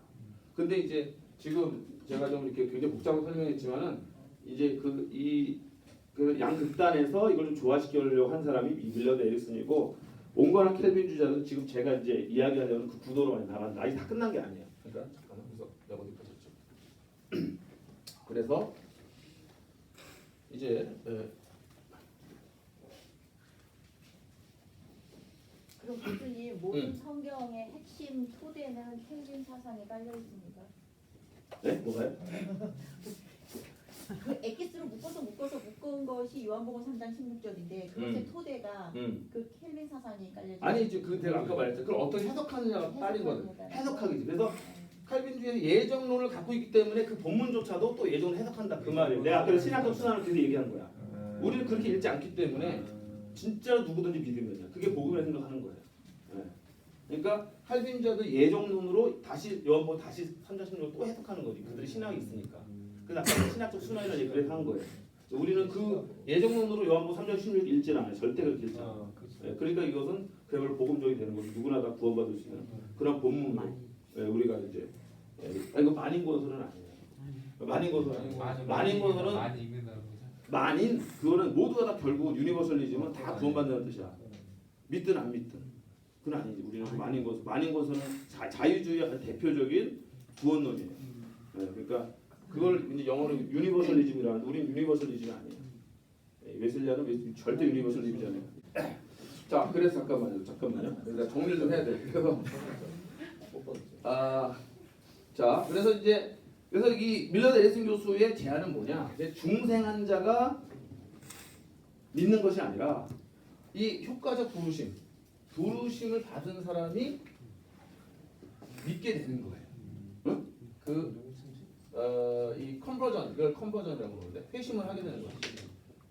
근데 이제 지금 제가 좀 이렇게 굉장히 복잡하게 설명했지만은 이제 그 양극단에서 이걸 좀 조화시키려고 한 사람이 밀러드 에릭슨이고 온건한 켈빈주의자는 지금 제가 이제 이야기하려는 그 구도로 많이 나간다. 아직 다 끝난 게 아니에요. 그러니까 잠깐만 그래서 내가 어디까지 했죠? 그래서 이제 그럼 교수님 모든 성경의 핵심 토대는 켈빈 사상에 깔려 있습니다. 네? 뭐가요? 그 엑기스로 묶은 것이 요한복음 3장 16절인데 그것의 토대가 그 켈빈 사상이 깔려 있어요. 아니지 그 내가 아까 말했죠. 그걸 어떻게 해석하느냐가 딸린 거든. 해석하기지. 그래서 칼빈주의는 예정론을 갖고 있기 때문에 그 본문조차도 또 예정을 해석한다 그 말이에요. 내가 아까 신학적 순환을 계속 얘기한 거야. 우리는 그렇게 읽지 않기 때문에 진짜로 누구든지 믿으면요. 그게 복음이라 생각하는 거예요. 예. 그러니까 칼빈주자들 예정론으로 다시 요한복음 다시 3장 16을 또 해석하는 거지. 그들이 신학이 있으니까. 그래서 아까 신학적 순환이라는 얘기를 한 거예요. 우리는 그 예정론으로 요한복음 3장 16을 읽지는 않아요. 절대 그렇게 읽지 않아요. 예, 그러니까 이것은 그야말로 복음적이 되는 거죠. 누구나 다 구원받을 수 있는 그런 본문으로 우리가 이제 이거 만인고서는 아니에요. 만인고서는 많이 읽는다는 거죠. 만인 그거는 모두가 다 결국 유니버설리즘은 다 구원받는다는 뜻이야. 믿든 안 믿든 그건 아니지. 우리는 그 만인고서는 자유주의의 대표적인 구원론이에요. 네, 그러니까 그걸 이제 영어로 유니버설리즘이라는 우리는 유니버설리즘이 아니에요. 웨슬리안은 절대 유니버설리즘이잖아요. 자, 그래서 잠깐만요. 그래서 정리를 좀 해야 돼. 그래서 자, 그래서 이 밀러드 에리슨 교수의 제안은 뭐냐? 이제 중생한 자가 믿는 것이 아니라 이 효과적 부르심을 받은 사람이 믿게 되는 거예요. 응? 이 컨버전, 이걸 컨버전이라고 그러는데 회심을 하게 되는 거예요.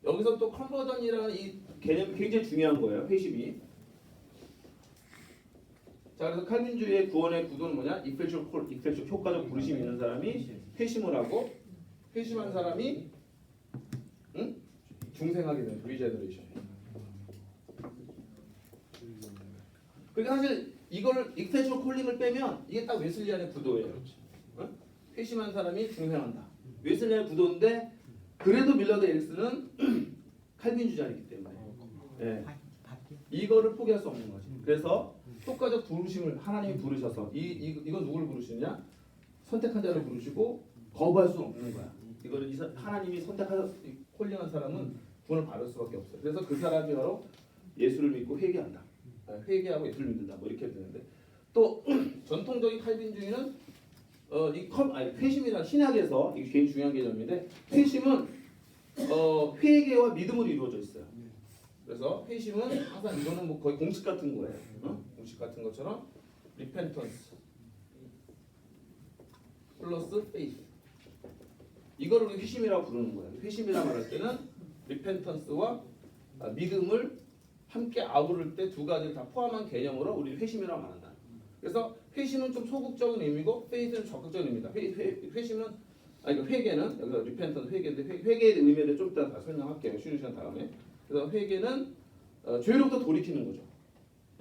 여기서 또 컨버전이라는 이 개념이 굉장히 중요한 거예요. 회심이. 자, 그래서 칼빈주의의 구원의 구도는 뭐냐? 이펙션 효과적 부르심이 있는 사람이 회심을 하고 회심한 사람이 중생하게 되는 리제너레이션. 그러니까 사실 이걸 이펙션 콜링을 빼면 이게 딱 웨슬리안의 구도예요. 회심한 사람이 중생한다. 웨슬리안의 구도인데 그래도 밀러드 에릭슨은 칼빈주의자이기 때문에 이거를 포기할 수 없는 거지. 그래서 효과적 부르심을 하나님이 부르셔서 이건 누구를 부르시냐? 선택한 자를 부르시고 거부할 수는 없는 거야. 이거를 하나님이 선택하셔 콜링한 사람은 구원을 받을 수밖에 없어요. 그래서 그 사람이 바로 예수를 믿고 회개한다. 회개하고 예수를 믿는다. 뭐 이렇게 되는데 또 전통적인 칼빈주의는 회심이란 신학에서 이게 굉장히 중요한 개념인데 회심은 회개와 믿음으로 이루어져 있어요. 그래서 회심은 항상 이거는 뭐 거의 공식 같은 거예요. 공식 같은 것처럼 repentance 플러스 faith 이거를 우리 회심이라고 부르는 거예요. 회심이라고 말할 때는 repentance와 믿음을 함께 아우를 때 두 가지를 다 포함한 개념으로 우리 회심이라고 말한다. 그래서 회심은 좀 소극적인 의미고 faith는 적극적인 의미다. 회심은 회개는 여기서 repentance 회개인데 회개의 의미에 대해 좀 이따 다 설명할게요. 쉬는 시간 다음에. 그래서 회개는 죄로부터 돌이키는 거죠.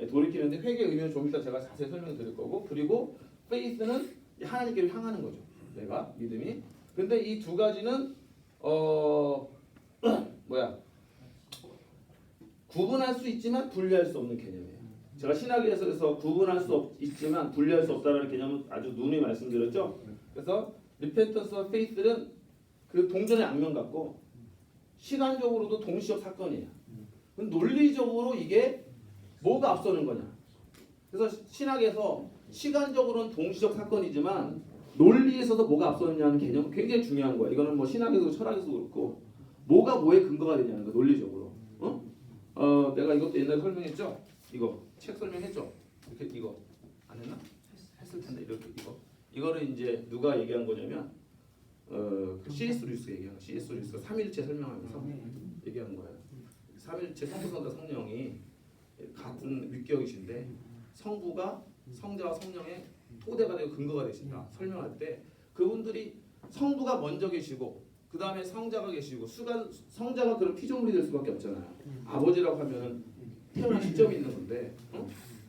돌이키는데 회개의 의미는 좀 이따 제가 자세히 설명드릴 거고 그리고 faith는 하나님께로 향하는 거죠. 내가 믿음이. 근데 이 두 가지는 구분할 수 있지만 분리할 수 없는 개념이에요. 제가 신학에서 구분할 수 있지만 분리할 수 없다라는 개념은 아주 누누이 말씀드렸죠. 그래서 리펜턴스와 페이스는 그 동전의 앞면 같고 시간적으로도 동시적 사건이에요. 논리적으로 이게 뭐가 앞서는 거냐? 그래서 신학에서 시간적으로는 동시적 사건이지만 논리에서도 뭐가 앞서느냐는 개념은 굉장히 중요한 거야. 이거는 뭐 신학에서도 철학에서도 그렇고 뭐가 뭐에 근거가 되냐는 거 논리적으로. 내가 이것도 옛날에 설명했죠. 이거 책 설명했죠. 이렇게 이거 안 했나? 했을 텐데 이렇게 이거를 이제 누가 얘기한 거냐면 그 C.S. 루이스가 얘기한 거. C.S. 루이스가 삼일체 설명하면서 얘기한 거예요. 삼일체 성부성자 성령이 같은 윗격이신데 성부가 성자와 성령의 토대가 되고 근거가 되신다. 설명할 때 그분들이 성부가 먼저 계시고 그 다음에 성자가 계시고 성자가 그런 피조물이 될 수밖에 없잖아요. 아버지라고 하면은 태어난 시점이 있는 건데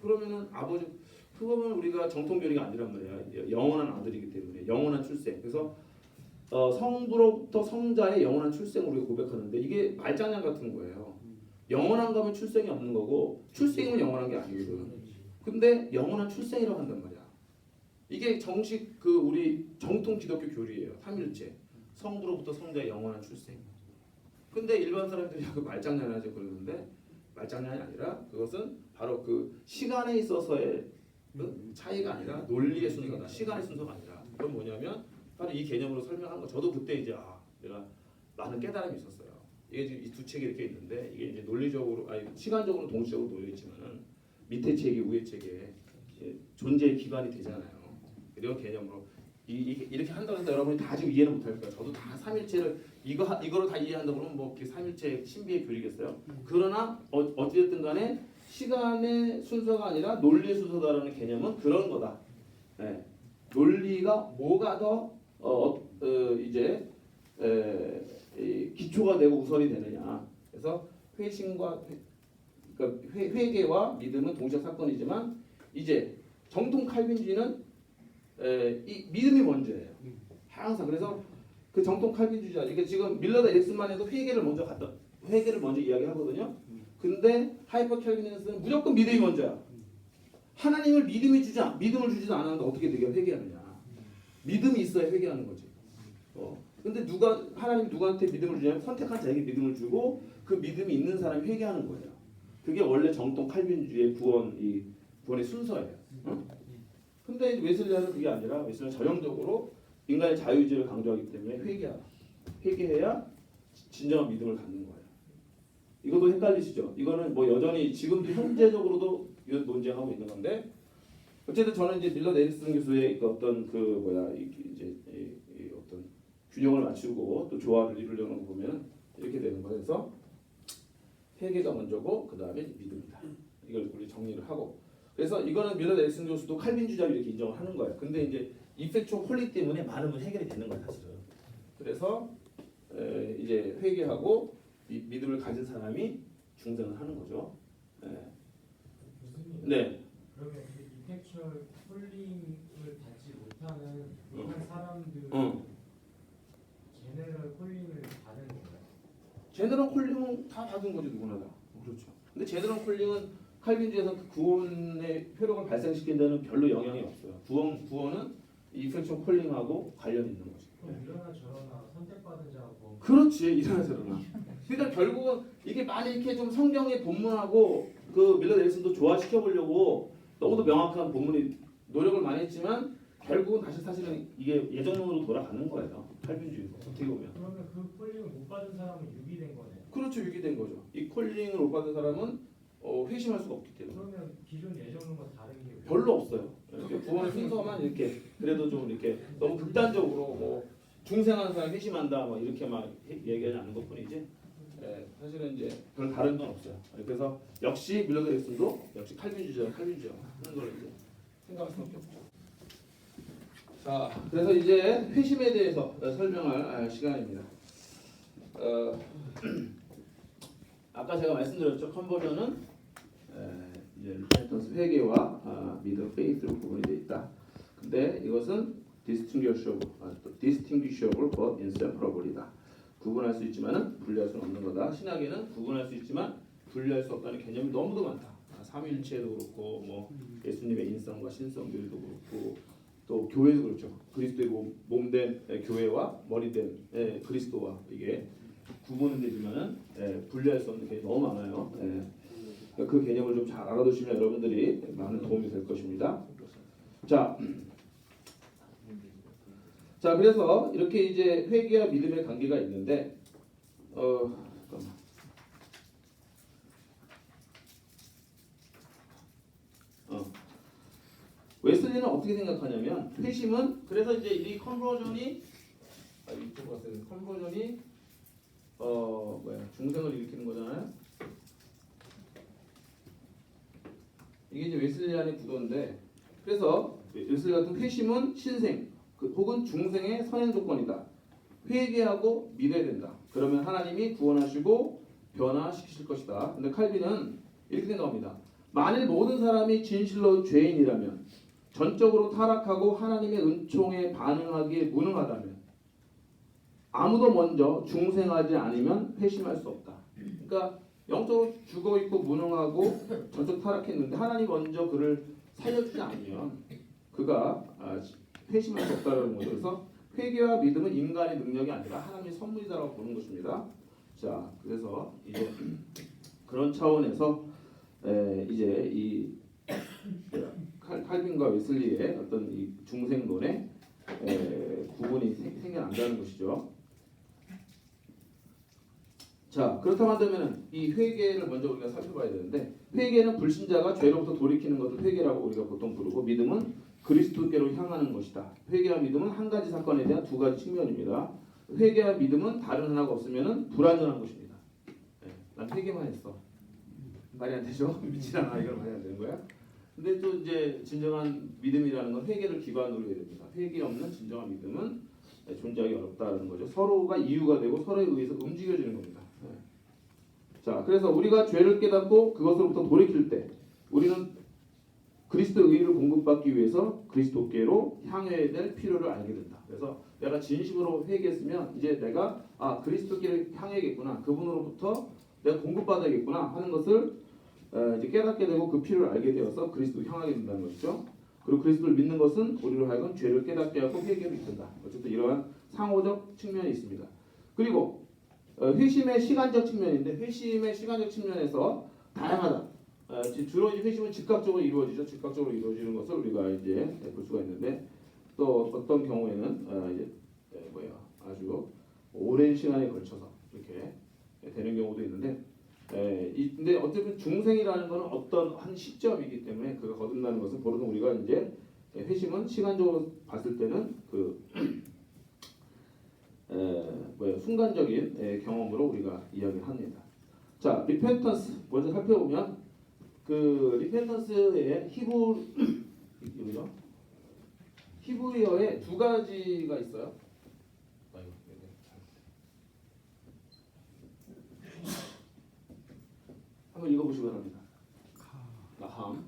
그러면은 아버지 그거면 우리가 정통 교리가 아니란 말이야. 영원한 아들이기 때문에 영원한 출생. 그래서 성부로부터 성자의 영원한 출생을 우리가 고백하는데 이게 말장난 같은 거예요. 영원한 거면 출생이 없는 거고 출생이면 영원한 게 아니거든. 근데 영원한 출생이라고 한단 말이야. 이게 정식 그 우리 정통 기독교 교리예요. 삼일체. 성부로부터 성자의 영원한 출생. 근데 일반 사람들이 그 말장난하죠 그러는데 말장난이 아니라 그것은 바로 그 시간에 있어서의 차이가 아니라 논리의 순서다. 시간의 순서가 아니라 그건 뭐냐면 바로 이 개념으로 설명한 거. 저도 그때 이제 내가 많은 깨달음이 있었어요. 이게 지금 이 두 책이 이렇게 있는데 이게 이제 논리적으로 시간적으로 동시적으로 놓여 있지만은 밑에 책이 위에 책에 존재의 기반이 되잖아요. 이런 개념으로 이렇게 한다고 해서 여러분이 다 지금 이해는 못할 거예요. 저도 다 삼일체를 이거를 다 이해한다 그러면 뭐 삼일체 신비의 교리겠어요. 그러나 어찌됐든 간에 시간의 순서가 아니라 논리의 순서다라는 개념은 그런 거다. 예. 논리가 뭐가 더 이제 기초가 되고 우선이 되느냐. 그래서 그러니까 회개와 믿음은 동시에 사건이지만 이제 정통 칼빈주의는 이 믿음이 먼저예요. 항상. 그래서 그 정통 칼빈주의자 이게 지금 밀러드 에릭슨만 해도 회개를 먼저 이야기하거든요. 근데 하이퍼 칼빈에서는 무조건 믿음이 먼저야. 하나님을 믿음을 주지도 않았는데 어떻게 네가 회개하느냐. 믿음이 있어야 회개하는 거지. 근데 하나님 누구한테 믿음을 주냐면 선택한 자에게 믿음을 주고 그 믿음이 있는 사람이 회개하는 거예요. 그게 원래 정통 칼빈주의의 구원의 순서예요. 근데 웨슬리안은 그게 아니라 웨슬리안은 전형적으로 인간의 자유의지를 강조하기 때문에 회개해야 진정한 믿음을 갖는 거예요. 이것도 헷갈리시죠? 이거는 뭐 여전히 지금도 현재적으로도 논쟁하고 있는 건데 어쨌든 저는 이제 밀러 에릭슨 교수의 어떤 어떤 균형을 맞추고 또 조화를 이루려는 거 보면 이렇게 되는 거예요. 그래서 회개가 먼저고 그 다음에 믿음이다. 이걸 우리 정리를 하고 그래서 이거는 밀러 에릭슨 교수도 칼빈주의자로 이렇게 인정을 하는 거예요. 근데 이제 이펙트 오브 홀리 때문에 많은 분 해결이 되는 거예요, 사실은. 그래서 이제 회개하고 믿음을 가진 사람이 중생을 하는 거죠. 교수님, 네. 그러면 이펙츄얼 콜링을 받지 못하는 한 사람들 제너럴 콜링을 받은 건가요? 제너럴 콜링은 다 받은 거지 누구나 다. 그렇죠. 근데 제너럴 콜링은 칼빈주의에서 그 구원의 효력을 발생시킨 데는 별로 영향이 없어요. 구원은 이펙션 콜링하고 관련이 있는 거지. 그럼 이러나 저러나 선택받은 자고. 그렇지, 이러나 저러나. 그러니까 결국은 이게 많이 이렇게 좀 성경의 본문하고 그 밀러 에릭슨도 조화시켜 보려고 너무도 명확한 본문이 노력을 많이 했지만 결국은 다시 사실은 이게 예정론으로 돌아가는 거예요. 칼빈주의가 어떻게 보면. 그러면 그 콜링을 못 받은 사람은 유기된 거네요. 그렇죠, 유기된 거죠. 이 콜링을 못 받은 사람은 회심할 수가 없기 때문에. 그러면 기존 예정론과 다른 게 별로 없어요. 이렇게 구원의 순서만 이렇게 그래도 좀 이렇게 너무 극단적으로 뭐 중생한 사람 회심한다 뭐 이렇게 막 얘기하지 않는 것뿐이지. 사실은 이제 별 다른 건 없어요. 그래서 역시 밀러 에릭슨도 역시 칼빈주의자 하는 걸 이제 생각할 수밖에 없죠. 자, 그래서 이제 회심에 대해서 설명할 시간입니다. 아까 제가 말씀드렸죠. 컨버전은 이제 리펜턴스 회개와 믿음 페이스로 구분이 되어 있다. 근데 이것은 distinguishable but inseparable이다. 구분할 수 있지만은 분리할 수는 없는 거다. 신학에는 구분할 수 있지만 분리할 수 없다는 개념이 너무도 많다. 삼위일체도 그렇고 뭐 예수님의 인성과 신성들도 그렇고 또 교회도 그렇죠. 그리스도의 몸된 교회와 머리된 그리스도와 이게 구분은 되지만은 분리할 수 없는 개념이 너무 많아요. 그 개념을 좀 잘 알아두시면 여러분들이 많은 도움이 될 것입니다. 자, 그래서 이렇게 이제 회개와 믿음의 관계가 있는데, 잠깐만. 웨슬리는 어떻게 생각하냐면 회심은 그래서 이제 이 컨버전이 중생을 일으키는 거잖아요. 이게 이제 웨슬리안의 구도인데 그래서 웨슬리 같은 회심은 신생 혹은 중생의 선행 조건이다. 회개하고 믿어야 된다. 그러면 하나님이 구원하시고 변화시키실 것이다. 근데 칼빈은 이렇게 생각합니다. 만일 모든 사람이 진실로 죄인이라면 전적으로 타락하고 하나님의 은총에 반응하기에 무능하다면 아무도 먼저 중생하지 않으면 회심할 수 없다. 그러니까 영적으로 죽어있고 무능하고 전적 타락했는데 하나님 먼저 그를 살려주지 않으면 그가 회심할 수 없다는 거죠. 그래서 회개와 믿음은 인간의 능력이 아니라 하나님의 선물이다라고 보는 것입니다. 자, 그래서 이제 그런 차원에서 이제 이 칼빈과 웨슬리의 어떤 이 중생론의 구분이 생겨난다는 것이죠. 자, 그렇다고 한다면 이 회개를 먼저 우리가 살펴봐야 되는데 회개는 불신자가 죄로부터 돌이키는 것을 회개라고 우리가 보통 부르고 믿음은 그리스도께로 향하는 것이다. 회개와 믿음은 한 가지 사건에 대한 두 가지 측면입니다. 회개와 믿음은 다른 하나가 없으면은 불완전한 것입니다. 예, 난 회개만 했어. 말이 안 되죠? 믿지 않아. 이건 말이 안 되는 거야. 근데 또 이제 진정한 믿음이라는 건 회개를 기반으로 해야 됩니다. 회개 없는 진정한 믿음은 존재하기 어렵다는 거죠. 서로가 이유가 되고 서로에 의해서 움직여지는 겁니다. 예. 자, 그래서 우리가 죄를 깨닫고 그것으로부터 돌이킬 때 우리는 그리스도의 의를 공급받기 위해서 그리스도께로 향해야 될 필요를 알게 된다. 그래서 내가 진심으로 회개했으면 이제 내가 그리스도께로 향해야겠구나. 그분으로부터 내가 공급받아야겠구나 하는 것을 이제 깨닫게 되고 그 필요를 알게 되어서 그리스도를 향하게 된다는 것이죠. 그리고 그리스도를 믿는 것은 우리로 하여금 죄를 깨닫게 하고 회개를 이끈다. 어쨌든 이러한 상호적 측면이 있습니다. 그리고 회심의 시간적 측면인데 회심의 시간적 측면에서 다양하다. 주로 이제 회심은 즉각적으로 이루어지죠. 즉각적으로 이루어지는 것을 우리가 이제 볼 수가 있는데 또 어떤 경우에는 이제 아주 오랜 시간에 걸쳐서 이렇게 되는 경우도 있는데 근데 어쨌든 중생이라는 것은 어떤 한 시점이기 때문에 그가 거듭나는 것은 보통 우리가 이제 회심은 시간적으로 봤을 때는 그 순간적인 경험으로 우리가 이야기를 합니다. 자, 리펜턴스 먼저 살펴보면 그 리펜턴스의 히브리어에 두 가지가 있어요. 한번 읽어보시기 바랍니다. 나함,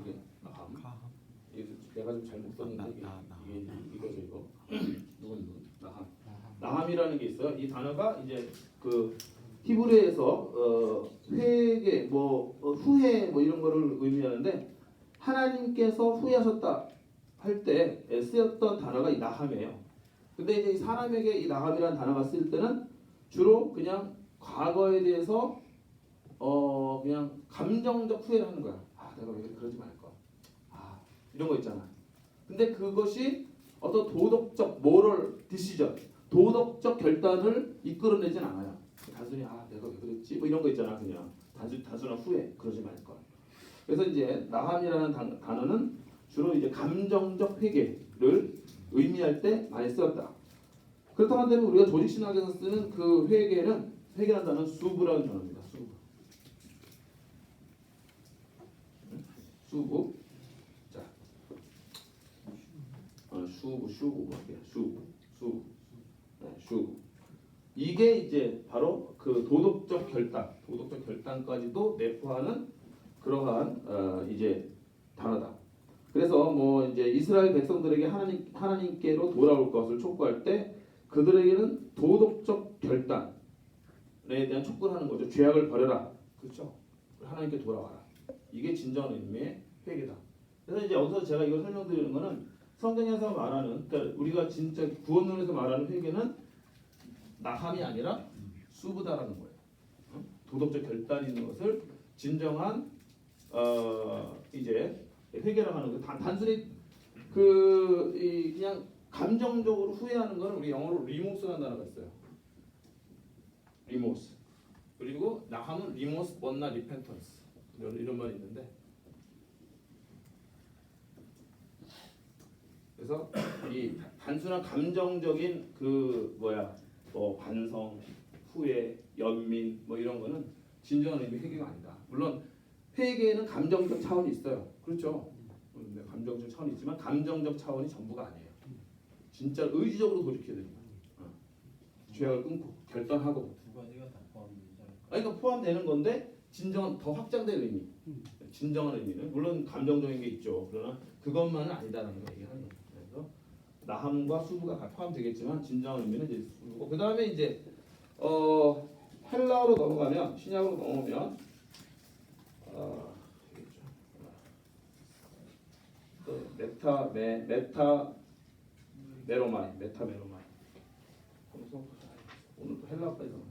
이게 나함. 이게 내가 좀 잘못 썼는데 이게 이거죠 이거. 누군 나함. 나함이라는 게 있어요. 이 단어가 이제 그 히브리에서 회개, 후회 이런 거를 의미하는데 하나님께서 후회하셨다 할 때 쓰였던 단어가 이 나함이에요. 근데 이제 이 사람에게 이 나함이라는 단어가 쓰일 때는 주로 그냥 과거에 대해서 그냥 감정적 후회를 하는 거야. 내가 왜 그러지 말까. 이런 거 있잖아. 근데 그것이 어떤 도덕적 모럴 디시전, 도덕적 결단을 이끌어내진 않아요. 단순히 내가 왜 그랬지? 이런 거 있잖아. 그냥 단순한 후회, 그러지 말걸. 그래서 이제 나함이라는 단어는 주로 이제 감정적 회개를 의미할 때 많이 쓰였다. 그렇다고 한다면 우리가 조직 신학에서 쓰는 그 회개라는 단어는 수부라는 단어입니다. 수부. 자, 슈부. 이게 이제 바로 그 도덕적 결단까지도 내포하는 그러한 이제 단어다. 그래서 이제 이스라엘 백성들에게 하나님께로 돌아올 것을 촉구할 때 그들에게는 도덕적 결단에 대한 촉구를 하는 거죠. 죄악을 버려라. 그렇죠? 하나님께 돌아와라. 이게 진정한 의미의 회개다. 그래서 이제 여기서 제가 이걸 설명드리는 거는 성경에서 말하는, 그러니까 우리가 진짜 구원론에서 말하는 회개는 나함이 아니라 수부다라는 거예요. 도덕적 결단이 있는 것을 진정한 이제 회개라고 하는 거. 단순히 그냥 감정적으로 후회하는 거는 우리 영어로 리모스라는 단어가 있어요. 리모스. 그리고 나함은 리모스 원나 리펜턴스. 이런 말이 있는데, 그래서 이 단순한 감정적인 반성, 후회, 연민 이런 거는 진정한 의미 회개가 아니다. 물론 회개에는 감정적 차원이 있어요. 그렇죠? 감정적 차원이 있지만 감정적 차원이 전부가 아니에요. 진짜 의지적으로 돌이켜야 됩니다. 죄악을 끊고 결단하고. 두 가지가 다 포함되지 않을까? 그러니까 포함되는 건데 진정한 더 확장된 의미, 진정한 의미는 물론 감정적인 게 있죠. 그러나 그것만은 아니다라는 거 얘기하는 거예요. 그래서 나함과 수부가 다 포함되겠지만 진정한 의미는 이제 수부고, 그 다음에 이제 헬라어로 넘어가면, 신약으로 넘어오면 메타메로마이. 오늘 또 헬라어까지 나오네.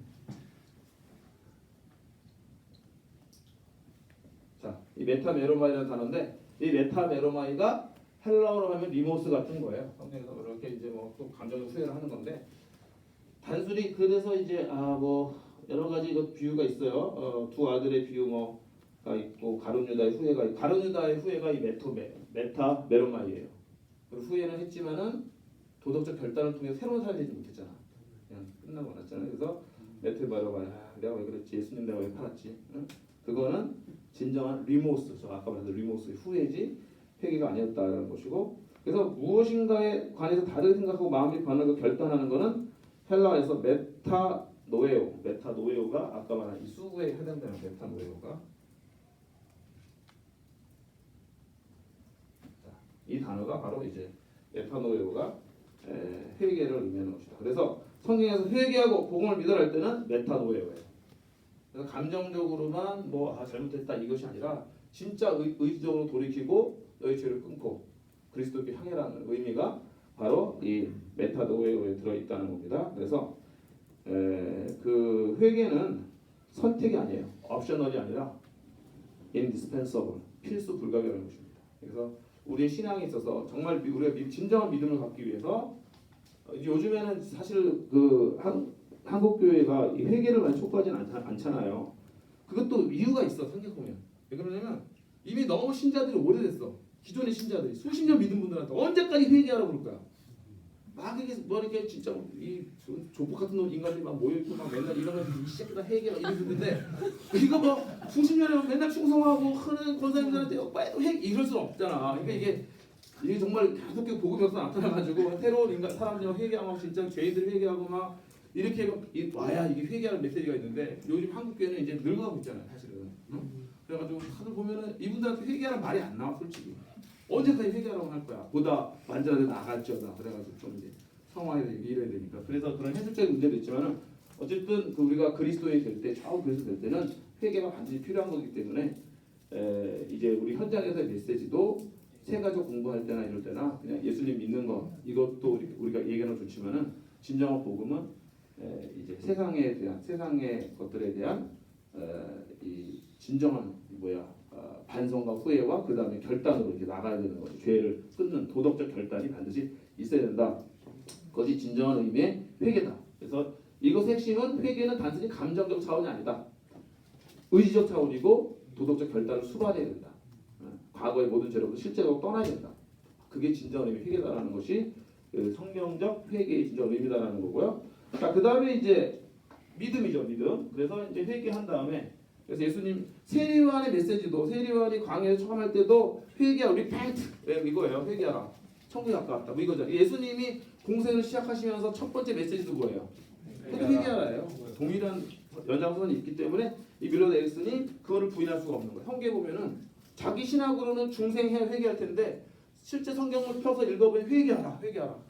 자, 이 메타메로마이라는 단어인데, 이 메타메로마이가 헬라어로 하면 리모스 같은 거예요. 성경에서 이렇게 이제 또 감정적 후회를 하는 건데, 단순히 그래서 이제 여러 가지 비유가 있어요. 두 아들의 비유가 있고, 가룟유다의 후회가 있고, 가룟유다의 후회가 이 메타메로마이예요. 후회는 했지만은 도덕적 결단을 통해 새로운 삶을 되지 못했잖아. 그냥 끝나고 말았잖아요. 그래서 메테바라가 내가 왜 그랬지? 예수님 내가 왜 팔았지? 응? 그거는 진정한 리모스, 저 아까 말했던 리모스의 후회지 회개가 아니었다는 것이고, 그래서 무엇인가에 관해서 다르게 생각하고 마음이 변하고 결단하는 것은 헬라어에서 메타노에오가 아까 말한 이 수구에 해당되는 메타노에오가 이 단어가 바로 이제 메타노에오가 회개를 의미하는 것이다. 그래서 성경에서 회개하고 복음을 믿으라 할 때는 메타노에오예요. 그래서 감정적으로만 잘못했다 이것이 아니라 진짜 의지적으로 돌이키고 너의 죄를 끊고 그리스도께 향해라는 의미가 바로 이 메타노에오에 들어있다는 겁니다. 그래서 그 회개는 선택이 아니에요. 옵셔널이 아니라 indispensable, 필수 불가결한 것입니다. 그래서 우리의 신앙에 있어서 정말 우리가 진정한 믿음을 갖기 위해서 요즘에는 사실 그 한국 교회가 이 회개를 많이 촉구하지는 않잖아요. 그것도 이유가 있어. 생각해보면 왜 그러냐면 이미 너무 신자들이 오래됐어. 기존의 신자들이 수십 년 믿은 분들한테 언제까지 회개하라고 그럴 거야. 막 이게 이렇게 진짜 이 조폭 같은 놈 인간들이 막 모여있고 막 맨날 이러면서 이 새끼다 회개라 이러는데 이거 수십 년에 맨날 충성하고 하는 권사님들한테 빨리 회개 이럴 수 없잖아. 그러니까 이게 정말 계속 복음이 없어 나타나가지고 새로운 인간 사람들 회개하고 진짜 죄인들 회개하고 막 이렇게 와야 이게 회개하는 메시지가 있는데 요즘 한국 교회는 이제 늙어가고 있잖아요, 사실은. 그래가지고 다들 보면은 이분들한테 회개하는 말이 안 나와, 솔직히. 언제까지 회개하라고 할 거야? 보다 완전하게 나갈지어다. 그래가지고 좀 이제 성화해야 되고 이래야 되니까. 그래서 그런 현실적인 문제도 있지만은 어쨌든 우리가 그리스도인이 될 때, 좌우 그리스도 될 때는 회개가 반드시 필요한 거기 때문에 이제 우리 현장에서의 메시지도 세가족 공부할 때나 이럴 때나 그냥 예수님 믿는 거 이것도 우리가 얘기하는 좋지만은 진정한 복음은 이제 세상의 것들에 대한 이 진정한 반성과 후회와 그 다음에 결단으로 이제 나가야 되는 거죠. 죄를 끊는 도덕적 결단이 반드시 있어야 된다. 그것이 진정한 의미의 회개다. 그래서 이것의 핵심은 회개는 단순히 감정적 차원이 아니다. 의지적 차원이고 도덕적 결단을 수반해야 된다. 과거의 모든 죄로부터 실제로 떠나야 된다. 그게 진정한 의미의 회개다라는 것이 성경적 회개의 진정한 의미다라는 거고요. 자, 그 다음에 이제 믿음이죠, 믿음. 그래서 이제 회개한 다음에 그래서 예수님 세리요한의 메시지도 세리요한이 광야에서 처음 할 때도 회개하라, repent 이거예요. 회개하라. 천국에 가까웠다. 뭐 이거죠. 예수님이 공생을 시작하시면서 첫 번째 메시지도 뭐예요? 회개하라예요. 동일한 연장선이 있기 때문에 이 밀러 에릭슨이 그거를 부인할 수가 없는 거예요. 성경에 보면은 자기 신학으로는 중생해 회개할 텐데 실제 성경을 펴서 읽어보면 회개하라.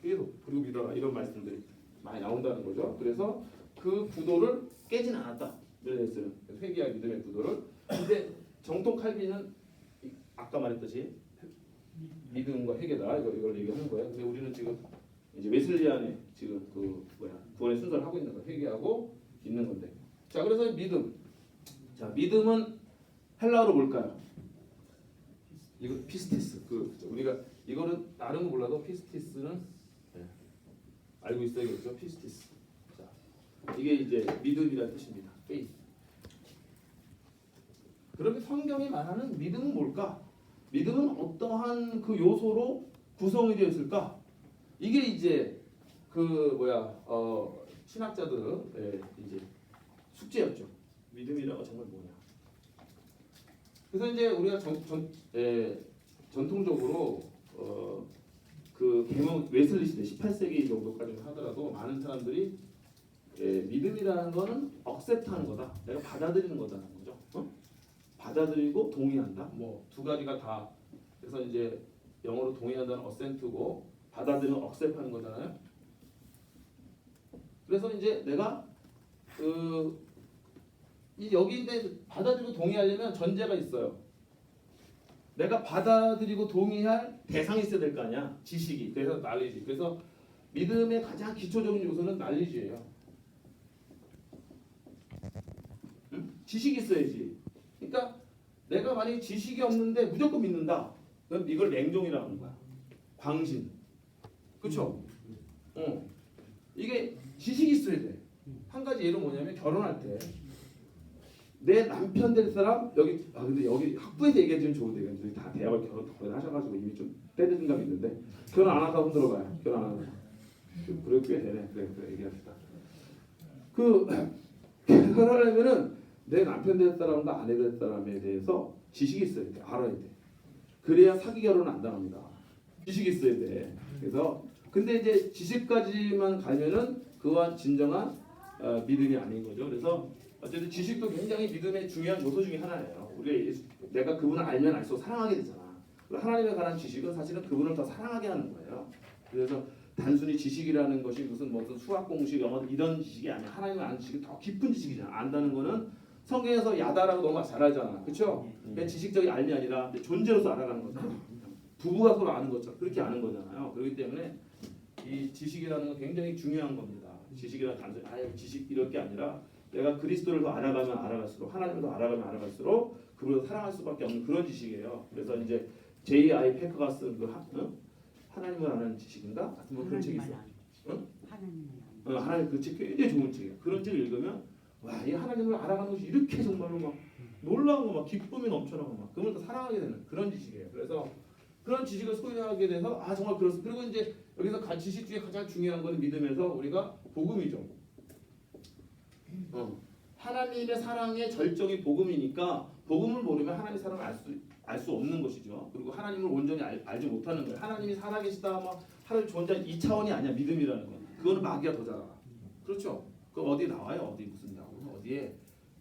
계속 그리고 믿어라 이런 말씀들이 많이 나온다는 거죠. 그래서 그 구도를 깨진 않았다. 밀러 에릭슨은 회개와 믿음의 구도를. 근데 정통 칼빈은 아까 말했듯이 믿음과 회개다 이걸 얘기하는 거예요. 근데 우리는 지금 이제 웨슬리안의 지금 구원의 순서를 하고 있는 거 회개하고 믿는 건데. 자, 그래서 믿음. 자, 믿음은 헬라어로 뭘까요? 이거 피스티스. 우리가 이거는 다른 거 몰라도 피스티스는 알고 있어야겠죠. 피스티스. 자, 이게 이제 믿음이라는 뜻입니다. faith. 그렇게 성경이 말하는 믿음은 뭘까? 믿음은 어떠한 그 요소로 구성이 되어 있을까? 이게 이제 신학자들의 이제 숙제였죠. 믿음이라고 정말 뭐냐? 그래서 이제 우리가 전통적으로 그 개몽 웨슬리 시대 18세기 정도까지 하더라도 많은 사람들이 믿음이라는 거는 억셉트하는 거다. 내가 받아들이는 거다는 거죠. 받아들이고 동의한다. 뭐 두 가지가 다. 그래서 이제 영어로 동의한다는 어센트고 받아들이는 억셉트하는 거잖아요. 그래서 이제 내가 여기인데 받아들이고 동의하려면 전제가 있어요. 내가 받아들이고 동의할 대상이 있어야 될 거 아니야. 지식이. 그래서 날리지. 그래서 믿음의 가장 기초적인 요소는 날리지예요. 응? 지식이 있어야지. 그러니까 내가 만약에 지식이 없는데 무조건 믿는다. 그럼 이걸 냉종이라고 하는 거야. 광신. 그렇죠? 이게 지식이 있어야 돼. 한 가지 예로 뭐냐면 결혼할 때 내 남편 될 사람 근데 여기 학부에서 얘기해주면 좋은데 저희 다 대학을 결혼하셔가지고 이미 좀 때늦은 감이 있는데 결혼 안 하다 흔들어봐요. 결혼 안 하다. 그래도 꽤 되네. 그래 얘기합시다. 그 결혼하려면은 내 남편 될 사람과 아내 될 사람에 대해서 지식이 있어야 돼. 알아야 돼. 그래야 사기 결혼은 안 당합니다. 지식이 있어야 돼. 그래서 근데 이제 지식까지만 가면은 그와 진정한 믿음이 아닌 거죠. 그래서 어쨌든 지식도 굉장히 믿음의 중요한 요소 중에 하나예요. 내가 그분을 알면 알수록 사랑하게 되잖아. 하나님에 관한 지식은 사실은 그분을 더 사랑하게 하는 거예요. 그래서 단순히 지식이라는 것이 무슨 수학 공식, 영어 이런 지식이 아니야. 하나님을 아는 지식이 더 깊은 지식이잖아. 안다는 거는 성경에서 야다라고 너무 잘 알잖아. 그렇죠? 그냥 지식적인 알미 아니라 존재로서 알아가는 거잖아. 부부가 서로 아는 것처럼 그렇게 아는 거잖아요. 그렇기 때문에 이 지식이라는 건 굉장히 중요한 겁니다. 지식이라는 단순히 지식 이럴 게 아니라 내가 그리스도를 더 알아가면 알아갈수록 하나님을 더 알아가면 알아갈수록 그분을 사랑할 수밖에 없는 그런 지식이에요. 그래서 이제 J.I. 패커가 쓴 그 하나님을 아는 지식인가? 같은 뭐 그런 책이 있어. 응? 하나님 그 책 굉장히 좋은 책이야. 그런 책을 읽으면 와, 이 하나님을 알아가는 것이 이렇게 정말로 막 놀라운 거 막 기쁨이 넘쳐나고 막 그분을 더 사랑하게 되는 그런 지식이에요. 그래서 그런 지식을 소유하게 돼서 정말 그렇습니다. 그리고 이제 여기서 지식 중에 가장 중요한 건 믿음에서 우리가 복음이죠. 하나님의 사랑의 절정이 복음이니까 복음을 모르면 하나님의 사랑을 알 수 없는 것이죠. 그리고 하나님을 온전히 알지 못하는 거예요. 하나님이 살아계시다 뭐 하나님 존재 2차원이 아니야. 믿음이라는 건. 그거는 마귀가 더 잘 알아. 그렇죠? 그 어디 나와요? 어디 무슨 어디에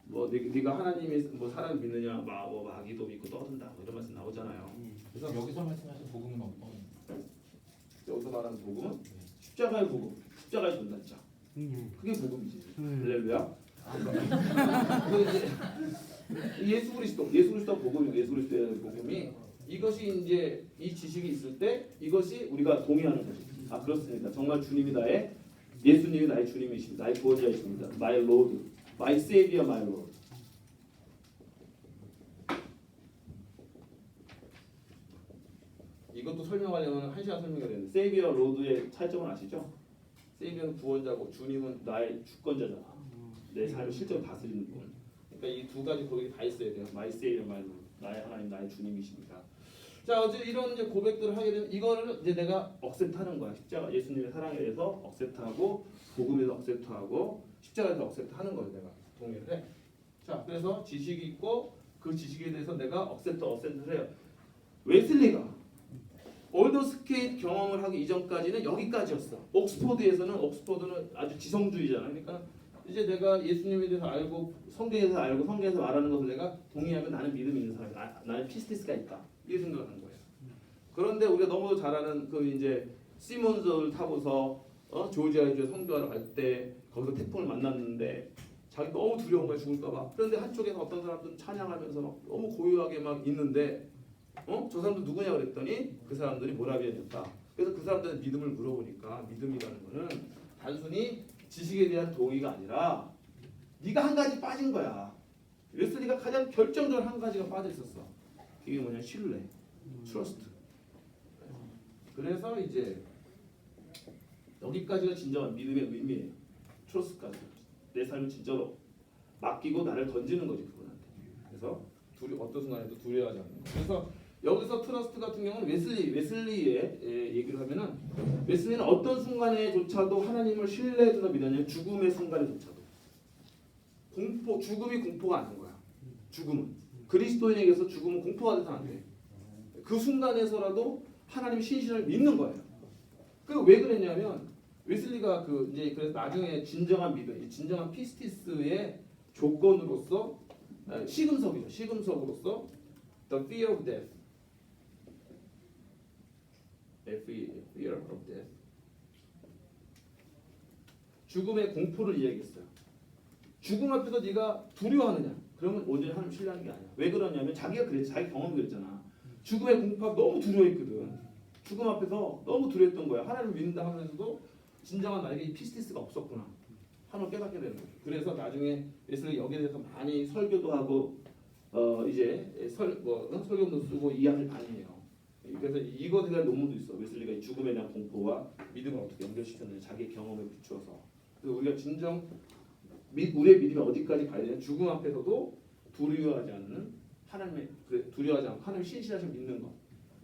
뭐 네가 하나님의 뭐 사랑을 믿느냐 뭐 마귀도 믿고 떠든다 뭐 이런 말씀 나오잖아요. 그래서 여기서 말씀하신 복음은 어떤? 여기서 말하는 복음은 십자가의 복음, 십자가의 전단자. 그게 복음이지. 할렐루야. 그 이제 예수 그리스도 복음이 예수 그리스도의 복음이 이것이 이제 이 지식이 있을 때 이것이 우리가 동의하는 거죠. 아 그렇습니다. 정말 주님이 예수님이 나의 주님이십니다. 나의 구원자이십니다. My Lord, My Savior, My Lord. 이것도 설명하려면 1시간 설명해야 되는데 Savior, Lord의 차이점을 아시죠? Savior는 구원자고 주님은 나의 주권자잖아. 내 삶을 실제로 다스리는 분. 그러니까 이 두 가지 고백이 다 있어야 돼요. My Savior, My Lord. 나의 하나님, 나의 주님이십니다. 자, 어제 이런 이제 고백들을 하게 되면 이거를 이제 내가 억셉트하는 거야. 십자가 예수님의 사랑에 대해서 억셉트하고 복음에서 억셉트하고 십자가에서 억셉트하는 거예요. 내가 동의를 해. 자, 그래서 지식이 있고 그 지식에 대해서 내가 억셉트를 해요. 웨슬리가 올더 스케이트 경험을 하기 이전까지는 여기까지였어. 옥스포드는 아주 지성주의잖아. 그러니까 이제 내가 예수님에 대해서 알고 성경에서 말하는 것을 내가 동의하면 나는 믿음 있는 사람이다. 나는 피스티스가 있다. 이렇게 생각하는 거예요. 그런데 우리가 너무 잘 아는 그 이제 시몬즈를 타고서 조지아주에 선교하러 갈 때 거기서 태풍을 만났는데 자기 너무 두려운 거야 죽을까봐. 그런데 한쪽에서 어떤 사람들은 찬양하면서 막 너무 고요하게 막 있는데 저 사람들 누구냐 그랬더니 그 사람들이 모라비안이었다. 그래서 그 사람들한테 믿음을 물어보니까 믿음이라는 거는 단순히 지식에 대한 동의가 아니라 네가 한 가지 빠진 거야. 웨슬리가 가장 결정적으로 한 가지가 빠져 있었어. 그게 뭐냐? 신뢰, 트러스트. 그래서 이제 여기까지가 진정한 믿음의 의미예요. 트러스트까지. 내 삶을 진짜로 맡기고 나를 던지는 거지 그분한테. 그래서 어떤 순간에도 두려워하지 않는 거. 그래서 여기서 트러스트 같은 경우는 웨슬리의 얘기를 하면은 웨슬리는 어떤 순간에조차도 하나님을 신뢰해서 믿었냐면 죽음의 순간에조차도 죽음이 공포가 아닌 거야. 죽음은 그리스도인에게서 죽음은 공포가 돼서는 안 돼. 그 순간에서라도 하나님 신실을 믿는 거예요. 그 왜 그랬냐면 웨슬리가 이제 그래서 나중에 진정한 믿음, 진정한 피스티스의 조건으로서 시금석으로서 the fear of death. fear of death. 죽음의 공포를 이야기했어요. 죽음 앞에서 네가 두려워하느냐? 그러면 온전히 하나님 신뢰하는 게 아니야. 왜 그러냐면 자기가 그랬지. 자기 경험이 그랬잖아. 죽음의 공포 앞에 너무 두려워했거든. 죽음 앞에서 너님 두려웠던 거야. 하나님 믿는다 하면서도 진정한 나에게 이 피스티스가 없었구나. 하나님을 깨닫게 되는 거죠. 그래서 나중에 웨슬리 여기에 대해서 많이 설교도 하고 이제 설교도 쓰고 이야기를 많이 해요. 그래서 이것에 대한 논문도 있어. 웨슬리가 이 죽음에 대한 공포와 믿음을 어떻게 연결시켰느냐 자기 경험에 비추어서. 그래서 우리가 진정 우리의 믿음이 어디까지 가야 되냐? 죽음 앞에서도 두려워하지 않는 두려워하지 않고 하나님 신실하신 믿는 것.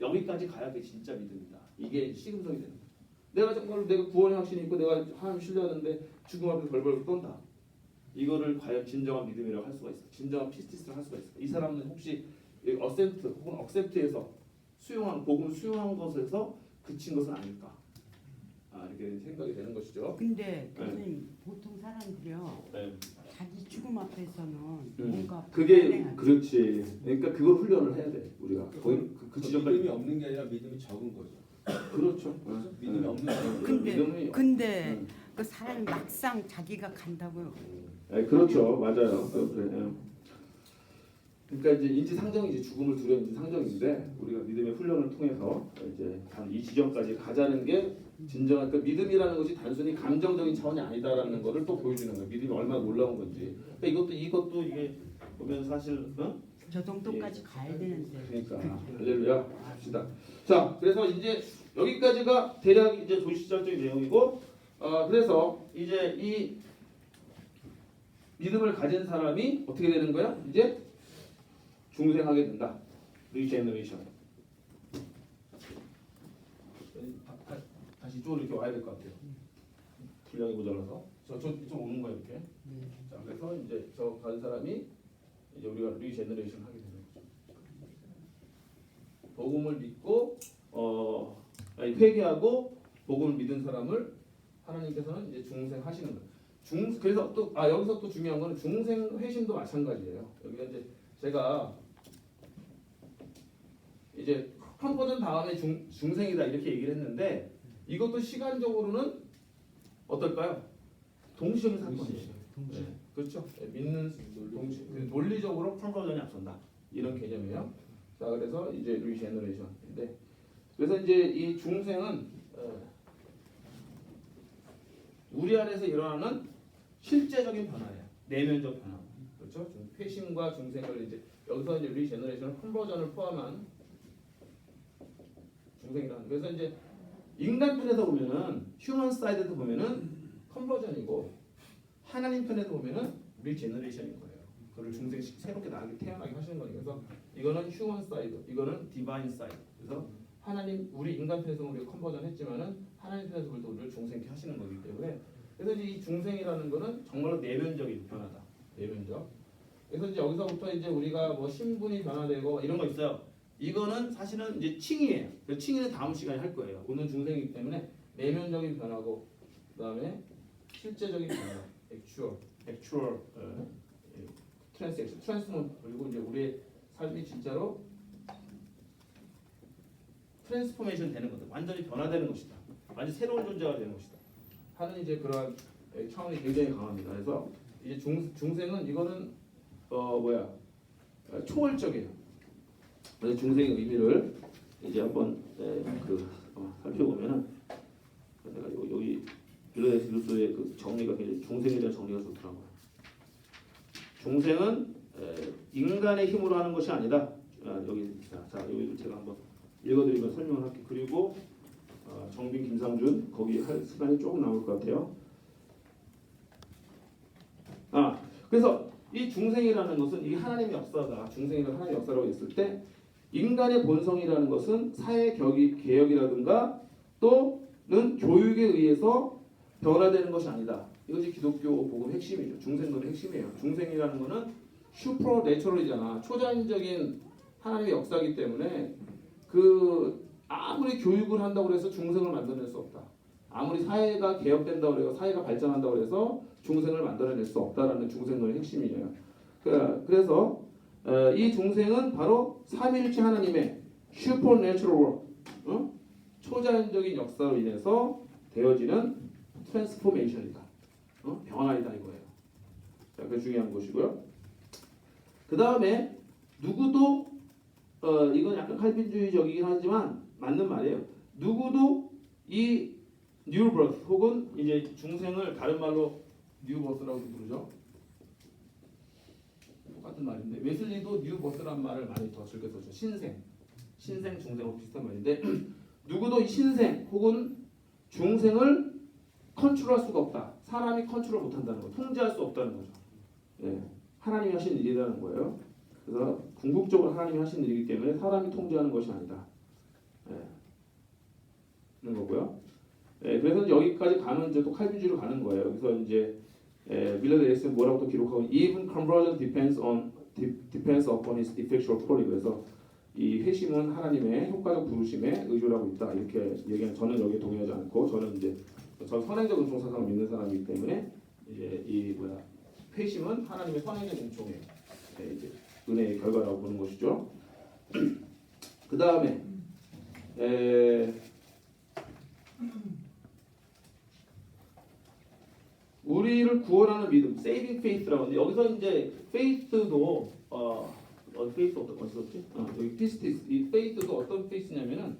여기까지 가야 그게 진짜 믿음이다. 이게 시금석이 되는 거야. 내가 정말로 내가 구원의 확신이 있고 내가 하나님 신뢰하는데 죽음 앞에서 벌벌 떤다. 이거를 과연 진정한 믿음이라고 할 수가 있어. 진정한 피스티스를 할 수가 있어. 이 사람은 혹시 어센트 혹은 억셉트에서 수용한 복음을 수용한 것에서 그친 것은 아닐까? 이렇게 생각이 되는 것이죠. 근데 교수님 보통 사람들이요 네. 자기 죽음 앞에서는 음. 뭔가 그게 불안해하죠. 그렇지. 그러니까 그걸 훈련을 해야 돼. 우리가 거의 그 지점까지. 믿음이 없는 게 아니라 믿음이 적은 거죠. 그렇죠. 믿음이 없는 거죠. 근데 음. 그 사람이 막상 자기가 간다고요. 그렇죠. 맞아요. 그래요. 그러니까 이제 인지상정이 이제 죽음을 두려운 인지상정인데 우리가 믿음의 훈련을 통해서 이제 단 이 지점까지 가자는 게 진정한 그 믿음이라는 것이 단순히 감정적인 차원이 아니다라는 것을 또 보여주는 거예요. 믿음이 얼마나 놀라운 건지. 그러니까 이것도 이게 보면 사실 저 정도까지 가야 되는데. 그러니까 할렐루야 합시다. 자, 그래서 이제 여기까지가 대략 이제 도시시작적인 내용이고, 그래서 이제 이 믿음을 가진 사람이 어떻게 되는 거야? 이제 중생하게 된다. 리제너레이션. 다시 이쪽으로 이렇게 와야 될 것 같아요. 분량이 모자라서 이쪽 오는 거야 이렇게. 자, 그래서 이제 저 가진 사람이 이제 우리가 리제너레이션 하게 되는 거죠. 복음을 믿고 회개하고 복음을 믿은 사람을 하나님께서는 이제 중생하시는 거예요. 그래서 또 여기서 또 중요한 거는 중생 회심도 마찬가지예요. 여기가 이제 제가 이제 컨버전 다음에 중생이다 이렇게 얘기를 했는데 이것도 시간적으로는 어떨까요? 동시에 사건이에요. 네, 그렇죠. 믿는 동시 논리적으로 컨버전이 앞선다 이런 개념이에요. 자, 그래서 이제 리제너레이션인데 그래서 이제 이 중생은 우리 안에서 일어나는 실제적인 변화예요. 내면적 변화. 그렇죠? 회심과 중생을 이제 여기서 이제 리제너레이션 컨버전을 포함한 중생이라는. 그래서 이제 인간 편에서 보면은 휴먼 사이드에서 보면은 컨버전이고 하나님 편에서 보면은 리제너레이션인 거예요. 그를 중생 새롭게 태어나게 하시는 거니까. 그래서 이거는 휴먼 사이드, 이거는 디바인 사이드. 그래서 하나님 우리 인간 편에서 우리가 컨버전 했지만은 하나님 편에서 볼 때 우리를 중생케 하시는 거기 때문에 그래서 이제 이 중생이라는 거는 정말로 내면적인 변화다. 내면적. 그래서 이제 여기서부터 이제 우리가 뭐 신분이 변화되고 이런 거 있어요. 이거는 사실은 이제 칭의예요. 그 칭의는 다음 시간에 할 거예요. 오늘 중생이기 때문에 내면적인 변화고 그다음에 실제적인 변화, 액추얼 트랜스포 그리고 이제 우리의 삶이 진짜로 트랜스포메이션 되는 것다. 완전히 변화되는 것이다. 완전 새로운 존재가 되는 것이다. 하는 이제 그러한 차원이 굉장히 강합니다. 그래서 이제 중생은 이거는 초월적이에요. 그래서 중생의 의미를 이제 한번 살펴보면은 내가 여기 빌라델피아 교수의 그 정리가 굉장히 중생에 대한 정리가 좋더라고요. 중생은 인간의 힘으로 하는 것이 아니다. 여기 제가 한번 읽어드리면 설명을 할게요. 그리고 정빈, 김상준 거기 할 시간이 조금 남을 것 같아요. 그래서 이 중생이라는 것은 이게 하나님의 역사다. 중생이라는 하나님의 역사라고 했을 때 인간의 본성이라는 것은 사회 개혁이라든가 또는 교육에 의해서 변화되는 것이 아니다. 이것이 기독교 복음 핵심이죠. 중생론의 핵심이에요. 중생이라는 것은 슈퍼 내추럴이잖아. 초자연적인 하나님의 역사이기 때문에 아무리 교육을 한다고 해서 중생을 만들어낼 수 없다. 아무리 사회가 개혁된다고 해서 사회가 발전한다고 해서 중생을 만들어낼 수 없다라는 중생론의 핵심이에요. 그래서 이 중생은 바로 삼위일체 하나님의 슈퍼 내추럴 워크, 초자연적인 역사로 인해서 되어지는 트랜스포메이션이다. 변화이다 이거예요. 자, 그 중요한 것이고요. 그 다음에 누구도 이건 약간 칼빈주의적이긴 하지만 맞는 말이에요. 누구도 이 뉴버스 혹은 이제 중생을 다른 말로 뉴버스라고 부르죠. 똑같은 말인데 웨슬리도 뉴버스란 말을 많이 더 즐겨 썼죠. 신생, 중생하고 비슷한 말인데 누구도 이 신생 혹은 중생을 컨트롤할 수가 없다. 사람이 컨트롤 못한다는 거, 통제할 수 없다는 거죠. 하나님이 하신 일이라는 거예요. 그래서 궁극적으로 하나님이 하신 일이기 때문에 사람이 통제하는 것이 아니다. 그런 거고요. 그래서 이제 여기까지 가면 이제 또 칼빈주의로 가는 거예요. 그래서 이제 밀러드 에리슨 뭐라고 또 기록하고 even conversion depends upon his effectual calling. 그래서 이 회심은 하나님의 효과적 부르심에 의존하고 있다 이렇게 얘기하는 저는 여기에 동의하지 않고 저는 이제 전 선행적 은총 사상을 믿는 사람이기 때문에 이제 이 회심은 하나님의 선행적 은총의 이제 은혜의 결과라고 보는 것이죠. 그 다음에 우리를 구원하는 믿음, saving faith라고 하는데 여기서 이제 faith도 faith 어디서 썼지? 여기 pistis 이 faith도 어떤 faith냐면은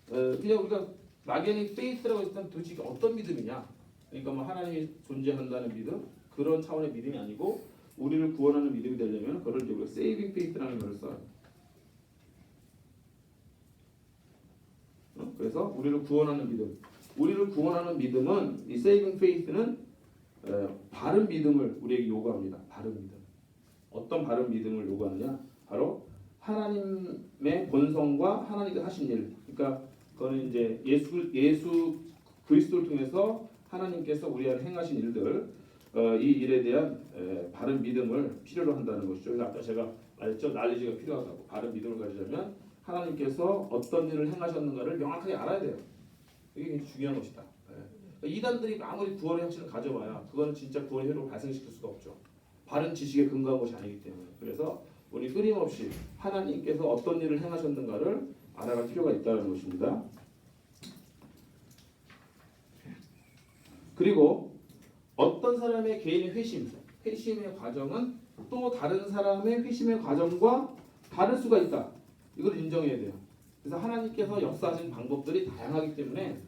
그냥 우리가 막연히 faith라고 했을 때 도대체 이게 어떤 믿음이냐? 그러니까 뭐 하나님이 존재한다는 믿음 그런 차원의 믿음이 아니고 우리를 구원하는 믿음이 되려면 그걸 이제 우리가 saving faith라는 말을 써요. 그래서 우리를 구원하는 믿음, 우리를 구원하는 믿음은 이 saving faith는 바른 믿음을 우리에게 요구합니다. 바른 믿음. 어떤 바른 믿음을 요구하느냐? 바로 하나님의 본성과 하나님께서 하신 일. 그러니까 그거는 이제 예수 그리스도를 통해서 하나님께서 우리 안에 행하신 일들, 이 일에 대한 바른 믿음을 필요로 한다는 것이죠. 그래서 아까 제가 말했죠. 날리지가 필요하다고. 바른 믿음을 가지려면 하나님께서 어떤 일을 행하셨는가를 명확하게 알아야 돼요. 이게 굉장히 중요한 것이다. 이단들이 아무리 구원의 확신을 가져봐야 그거는 진짜 구원의 효력을 발생시킬 수가 없죠. 바른 지식에 근거한 것이 아니기 때문에. 그래서 우리 끊임없이 하나님께서 어떤 일을 행하셨는가를 알아갈 필요가 있다는 것입니다. 그리고 어떤 사람의 개인의 회심의 과정은 또 다른 사람의 회심의 과정과 다를 수가 있다. 이걸 인정해야 돼요. 그래서 하나님께서 역사하신 방법들이 다양하기 때문에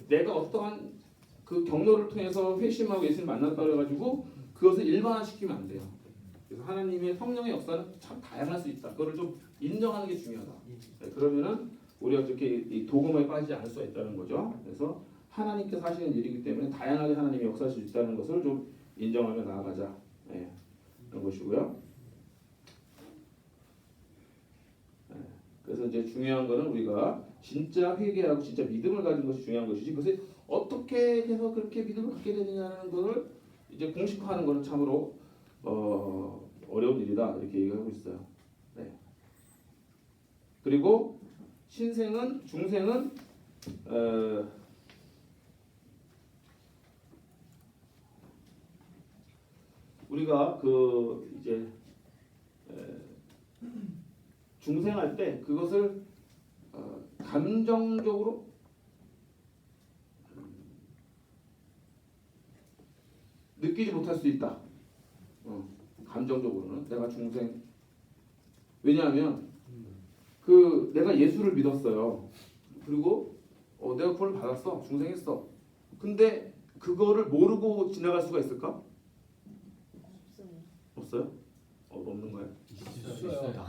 내가 어떠한 그 경로를 통해서 회심하고 예수를 만났다고 해가지고 그것을 일반화시키면 안 돼요. 그래서 하나님의 성령의 역사는 참 다양할 수 있다. 그거를 좀 인정하는 게 중요하다. 그러면은 우리가 그렇게 이 도금에 빠지지 않을 수가 있다는 거죠. 그래서 하나님께서 하시는 일이기 때문에 다양하게 하나님이 역사할 수 있다는 것을 좀 인정하며 나아가자. 그런 것이고요. 그래서 이제 중요한 거는 우리가 진짜 회개하고 진짜 믿음을 가진 것이 중요한 것이지 그것을 어떻게 해서 그렇게 믿음을 갖게 되느냐는 것을 이제 공식화하는 것은 참으로 어려운 일이다 이렇게 얘기하고 있어요. 네. 그리고 신생은 중생은 우리가 그 이제 중생할 때 그것을 감정적으로 느끼지 못할 수 있다. 감정적으로는 내가 중생. 왜냐하면 그 내가 예수를 믿었어요. 그리고 내가 구원을 받았어. 중생했어. 근데 그거를 모르고 지나갈 수가 있을까? 없어요? 없는 거예요?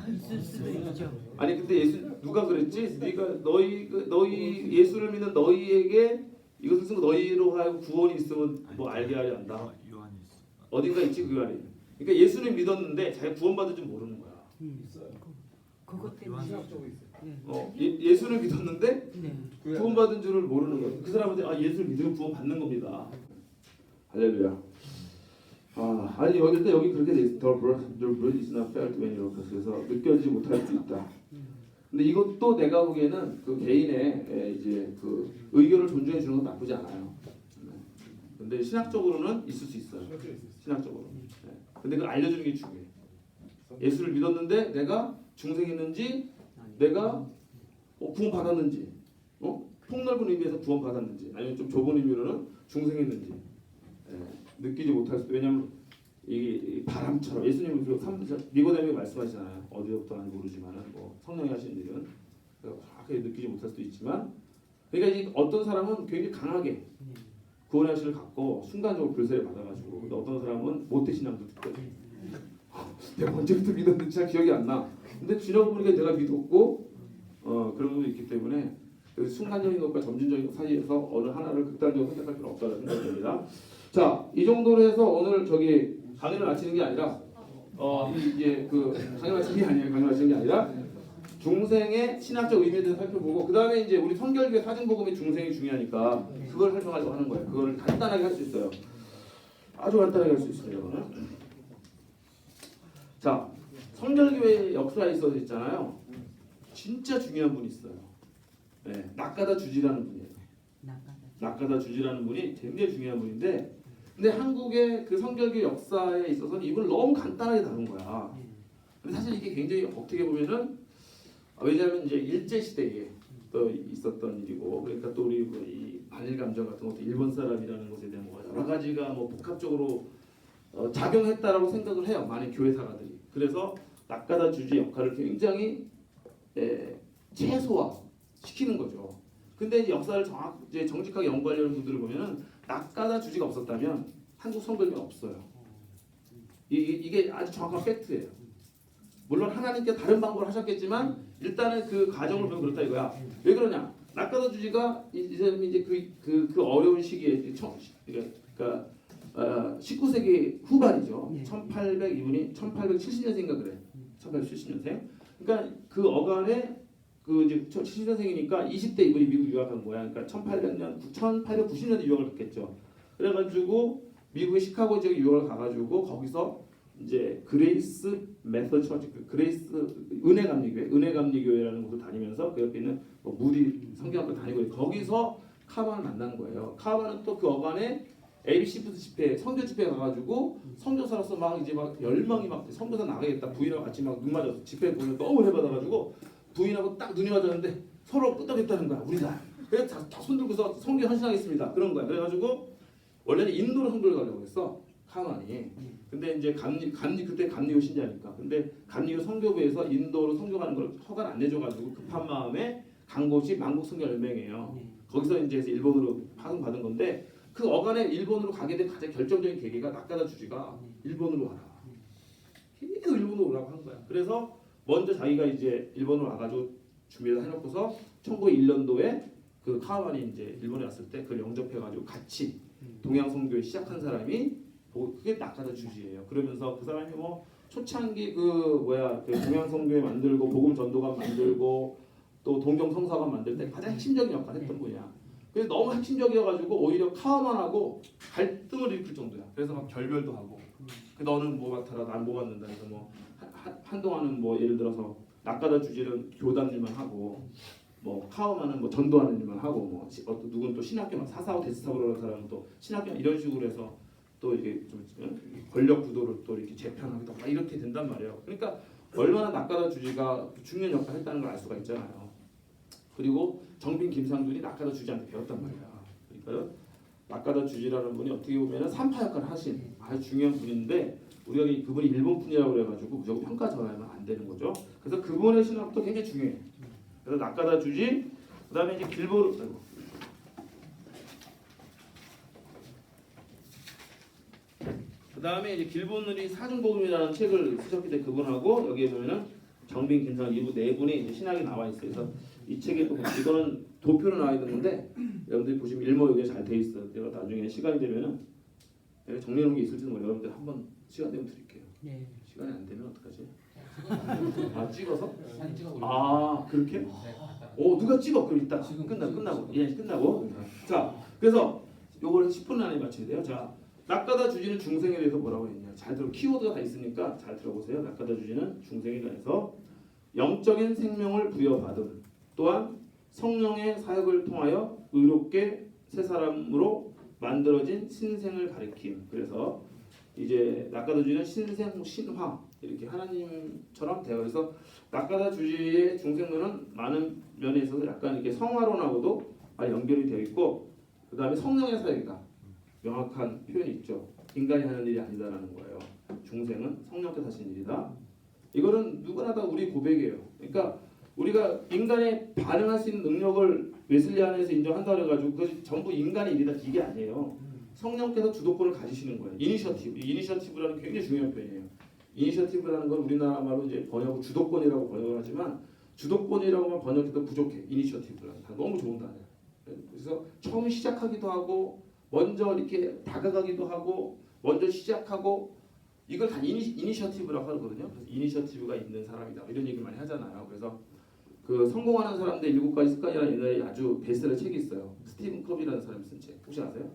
있을 수도 있죠. 아니 근데 예수 누가 그랬지? 네가 너희 예수를 믿는 너희에게 이것을 쓴 거 너희로 하여 구원이 있으면 뭐 알게 하려 한다. 어딘가 있지 그 말이. 그러니까 예수는 믿었는데 자기가 구원받은 줄 모르는 거야. 그것 때문에. 예수를 믿었는데 네. 구원받은 줄을 모르는 거야. 그 사람한테 예수를 믿으면 구원받는 겁니다. 할렐루야. 아니 여기 그렇게 돼 있어. The blood is not felt when you look. 그래서 느껴지지 못할 수 있다. 근데 이것도 내가 보기에는 그 개인의 이제 그 의견을 존중해 주는 건 나쁘지 않아요. 근데 신학적으로는 있을 수 있어요. 신학적으로. 근데 그걸 알려주는 게 중요해. 예수를 믿었는데 내가 중생했는지, 내가 구원 받았는지, 폭넓은 의미에서 구원 받았는지, 아니면 좀 좁은 의미로는 중생했는지 느끼지 못할 수도. 왜냐하면 이게 바람처럼 예수님은 니고데모에게 말씀하시잖아요. 어디서부터 하는지 모르지만은 뭐 성령이 하시는 일은 정확하게 느끼지 못할 수도 있지만, 그러니까 이 어떤 사람은 굉장히 강하게 구원의 하실을 갖고 순간적으로 불세를 받아가지고, 근데 어떤 사람은 모태신앙도 듣거든. 내가 언제부터 믿었는지 잘 기억이 안 나. 근데 지나고 보니까 내가 믿었고 그런 것도 있기 때문에 순간적인 것과 점진적인 것 사이에서 어느 하나를 극단적으로 선택할 필요는 없다는 생각이 듭니다. 자, 이 정도로 해서 오늘 강의를 마치는 게 아니라 이제 그 강의 마치는 게 아니라 중생의 신학적 의미에 대해서 살펴보고, 그 다음에 이제 우리 성결교회 사진복음의 중생이 중요하니까 그걸 설명하려고 하는 거예요. 그거를 간단하게 할 수 있어요. 아주 간단하게 할 수 있습니다. 이거는. 자, 성결교회 역사에 있어서 있잖아요. 진짜 중요한 분이 있어요. 네, 낙가다 주지라는 분이에요. 낙가다 주지라는 분이 굉장히 중요한 분인데, 근데 한국의 그 성결교 역사에 있어서는 이분을 너무 간단하게 다룬 거야. 근데 사실 이게 굉장히 어떻게 보면은, 왜냐하면 이제 일제 시대에 또 있었던 일이고, 그러니까 또 우리 이 반일 감정 같은 것도 일본 사람이라는 것에 대한 뭐 여러 가지가 뭐 복합적으로 작용했다라고 생각을 해요. 많은 교회사가들이. 그래서 낙가다 주지 역할을 굉장히 최소화 시키는 거죠. 근데 이제 역사를 이제 정직하게 연구하려는 분들을 보면은 낙가다 주지가 없었다면 한국 성결교는 없어요. 이게 아주 정확한 팩트예요. 물론 하나님께 다른 방법을 하셨겠지만 일단은 그 가정을 보면 그렇다 이거야. 왜 그러냐? 낙가다 주지가 이 사람이 이제 그 어려운 시기에 그러니까 19세기 후반이죠. 1800 이분이 1870년생인가 그래. 1870년생. 그러니까 그 어간에 그 이제 70년생이니까 20대 이분이 미국 유학한 거야. 그러니까 1890년에 유학을 갔겠죠. 그래가지고 미국의 시카고 지역에 유학을 가가지고 거기서 이제 그레이스 메서드 처치, 그레이스 은혜감리교회라는 곳을 다니면서 그 옆에 있는 뭐 무디 성경학교 다니고 거기서 카만을 만난 거예요. 카만은 또 그 어간에 ABC부터 집회, 선교 집회 가가지고 선교사로서 막 이제 막 열망이 막 선교사 나가겠다 부인하고 같이 막 눈 맞아서 집회 보면 너무 해받아가지고 부인하고 딱 눈이 맞았는데 서로 끄떡했다는 거야. 우리가 그래서 다 손들고서 선교 헌신하겠습니다 그런 거야. 그래가지고 원래는 인도로 선교를 가려고 했어 카만이. 근데 이제 그때 감리교 신자니까. 근데 감리교 선교부에서 인도로 선교 가는 걸 허가를 안 내줘가지고 급한 마음에 간 곳이 만국선교연맹이에요. 거기서 이제 일본으로 파송받은 건데. 그 어간에 일본으로 가게 된 가장 결정적인 계기가 낙가다 주지가 일본으로 와라. 계속 일본으로 오라고 한 거야. 그래서 먼저 자기가 이제 일본으로 와가지고 준비를 해놓고서 1901년도에 그 카와만이 이제 일본에 왔을 때 그걸 영접해가지고 같이 동양 선교에 시작한 사람이 그게 낙가다 주지예요. 그러면서 그 사람이 뭐 초창기 그 동양 선교에 만들고 복음 전도관 만들고 또 동경 성사관 만들 때 가장 핵심적인 역할을 했던 분이야. 그래서 너무 핵심적이어가지고 오히려 카와만하고 갈등을 일으킬 정도야. 그래서 막 결별도 하고, 너는 뭐 맡아라, 난 뭐 맡는다. 그래서 뭐 한동안은 뭐 예를 들어서 낙가다 주지는 교단 일만 하고, 뭐 카와만은 뭐 전도하는 일만 하고, 뭐 누군 또 신학교 막 사사오 데스타브로라는 사람은 또 신학교 이런 식으로 해서 또 이게 좀 권력 구도를 또 이렇게 재편하기도 막 이렇게 된단 말이에요. 그러니까 얼마나 낙가다 주지가 중요한 역할을 했다는 걸 알 수가 있잖아요. 그리고 정빈 김상준이 낙가다 주지한테 배웠단 말이야. 그러니까 낙가다 주지라는 분이 어떻게 보면 산파 역할을 하신 아주 중요한 분인데 우리가 그분이 일본 분이라고 그래가지고 무조건 평가 전하면 안 되는 거죠. 그래서 그분의 신학도 굉장히 중요해. 그래서 낙가다 주지, 그다음에 이제 길보르 그다음에 이제 길보르이 사중복음이라는 책을 쓰셨기 때문에 그분하고 여기에 보면은 정빈 김상 이분 네 분이 이제 신학이 나와 있어요. 그래서 이 책에 또 이거는 도표로 나와 있는 건데 여러분들이 보시면 일모욕에 잘 돼 있어요. 제가 나중에 시간이 되면은 정리해 놓은 게 있을지도 몰라요. 여러분들 한번 시간 되면 드릴게요. 네. 시간이 안 되면 어떡하지? 아 찍어서? 사진 찍어 올려. 아 그렇게? 오 누가 찍어? 그럼 이따 지금 끝나고 예 끝나고. 자 그래서 요걸 10분 안에 맞춰야 돼요. 자 낙가다 주지는 중생에 대해서 뭐라고 했냐? 잘 들어 키워드가 다 있으니까 잘 들어보세요. 낙가다 주지는 중생에 대해서 영적인 생명을 부여받음, 또한 성령의 사역을 통하여 의롭게 새 사람으로 만들어진 신생을 가리킴. 그래서 이제 낙가다 주지는 신생 신화 이렇게 하나님처럼 되어 있어서 낙가다 주지의 중생론은 많은 면에 있어서 약간 이렇게 성화론하고도 연결이 되어 있고 그 다음에 성령의 사역이다. 명확한 표현이 있죠. 인간이 하는 일이 아니다라는 거예요. 중생은 성령께서 하신 일이다. 이거는 누구나 다 우리 고백이에요. 그러니까 우리가 인간에 반응할 수 있는 능력을 웨슬리안에서 인정한다 그래가지고 그것이 전부 인간의 일이다 이게 아니에요. 성령께서 주도권을 가지시는 거예요. 이니셔티브라는 게 굉장히 중요한 표현이에요. 이니셔티브라는 건 우리나라 말로 이제 번역 주도권이라고 번역을 하지만 주도권이라고만 번역해도 부족해. 이니셔티브라는 다 너무 좋은 단어예요. 그래서 처음 시작하기도 하고 먼저 이렇게 다가가기도 하고 먼저 시작하고 이걸 다 이니셔티브라고 하거든요. 그래서 이니셔티브가 있는 사람이다 이런 얘기를 많이 하잖아요. 그래서 그 성공하는 사람들 7가지 습관이라는 옛날에 아주 베스트셀러 책이 있어요. 스티븐 컵이라는 사람이 쓴 책 혹시 아세요?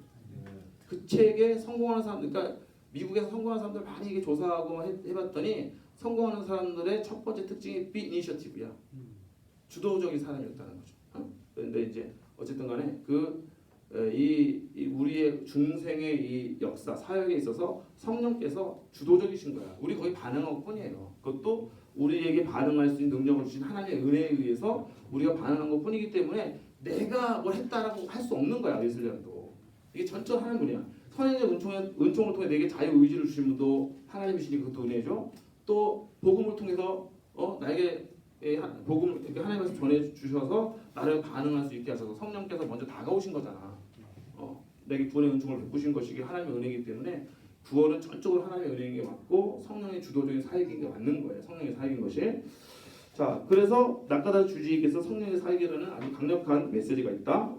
그 책에 성공하는 사람들, 그러니까 미국에서 성공한 사람들 많이 이게 조사하고 해봤더니 성공하는 사람들의 첫 번째 특징이 비 이니셔티브야. 주도적인 사람이었다는 거죠. 그런데 이제 어쨌든 간에 이 우리의 중생의 이 역사 사역에 있어서 성령께서 주도적이신 거야. 우리 거의 반응할 뿐이에요. 그것도 우리에게 반응할 수 있는 능력을 주신 하나님의 은혜에 의해서 우리가 반응한 것 뿐이기 때문에 내가 뭘 했다라고 할 수 없는 거야. 예술련도 이게 전적 하나님 분이야. 선행의 은총을 통해 내게 자유 의지를 주신 분도 하나님이시니 그것도 은혜죠. 또 복음을 통해서 나에게 복음을 이렇게 하나님께서 전해 주셔서 나를 반응할 수 있게 하셔서 성령께서 먼저 다가오신 거잖아. 내게 구원의 은총을 베푸신 것이기 하나님의 은혜이기 때문에 구원은 전적으로 하나님의 은혜인 게 맞고 성령의 주도적인 사역인 게 맞는 거예요. 성령의 사역인 것이. 자, 그래서 낙가다 주지께서 성령의 사역이라는 아주 강력한 메시지가 있다.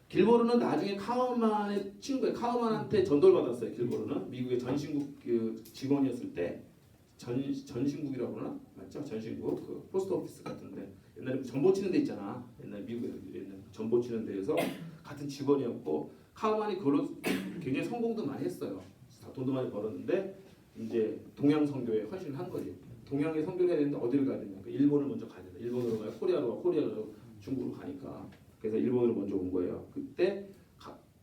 길보르는 나중에 카우만의 친구예요. 카우만한테 전도를 받았어요. 길보르는 미국의 전신국 직원이었을 때 전신국이라고 그러나 맞죠? 전신국 그 포스트 오피스 같은데 옛날에 전보 치는 데 있잖아. 옛날 미국에 옛날 전보 치는 데에서 같은 직원이었고 카우만이 그걸로 굉장히 성공도 많이 했어요. 돈도 많이 벌었는데 이제 동양 선교에 헌신을 한 거지. 동양에 선교를 해야 되는데 어디를 가야 되냐? 일본을 먼저 가야 된다. 일본으로 가야 코리아로 중국으로 가니까 그래서 일본으로 먼저 온 거예요. 그때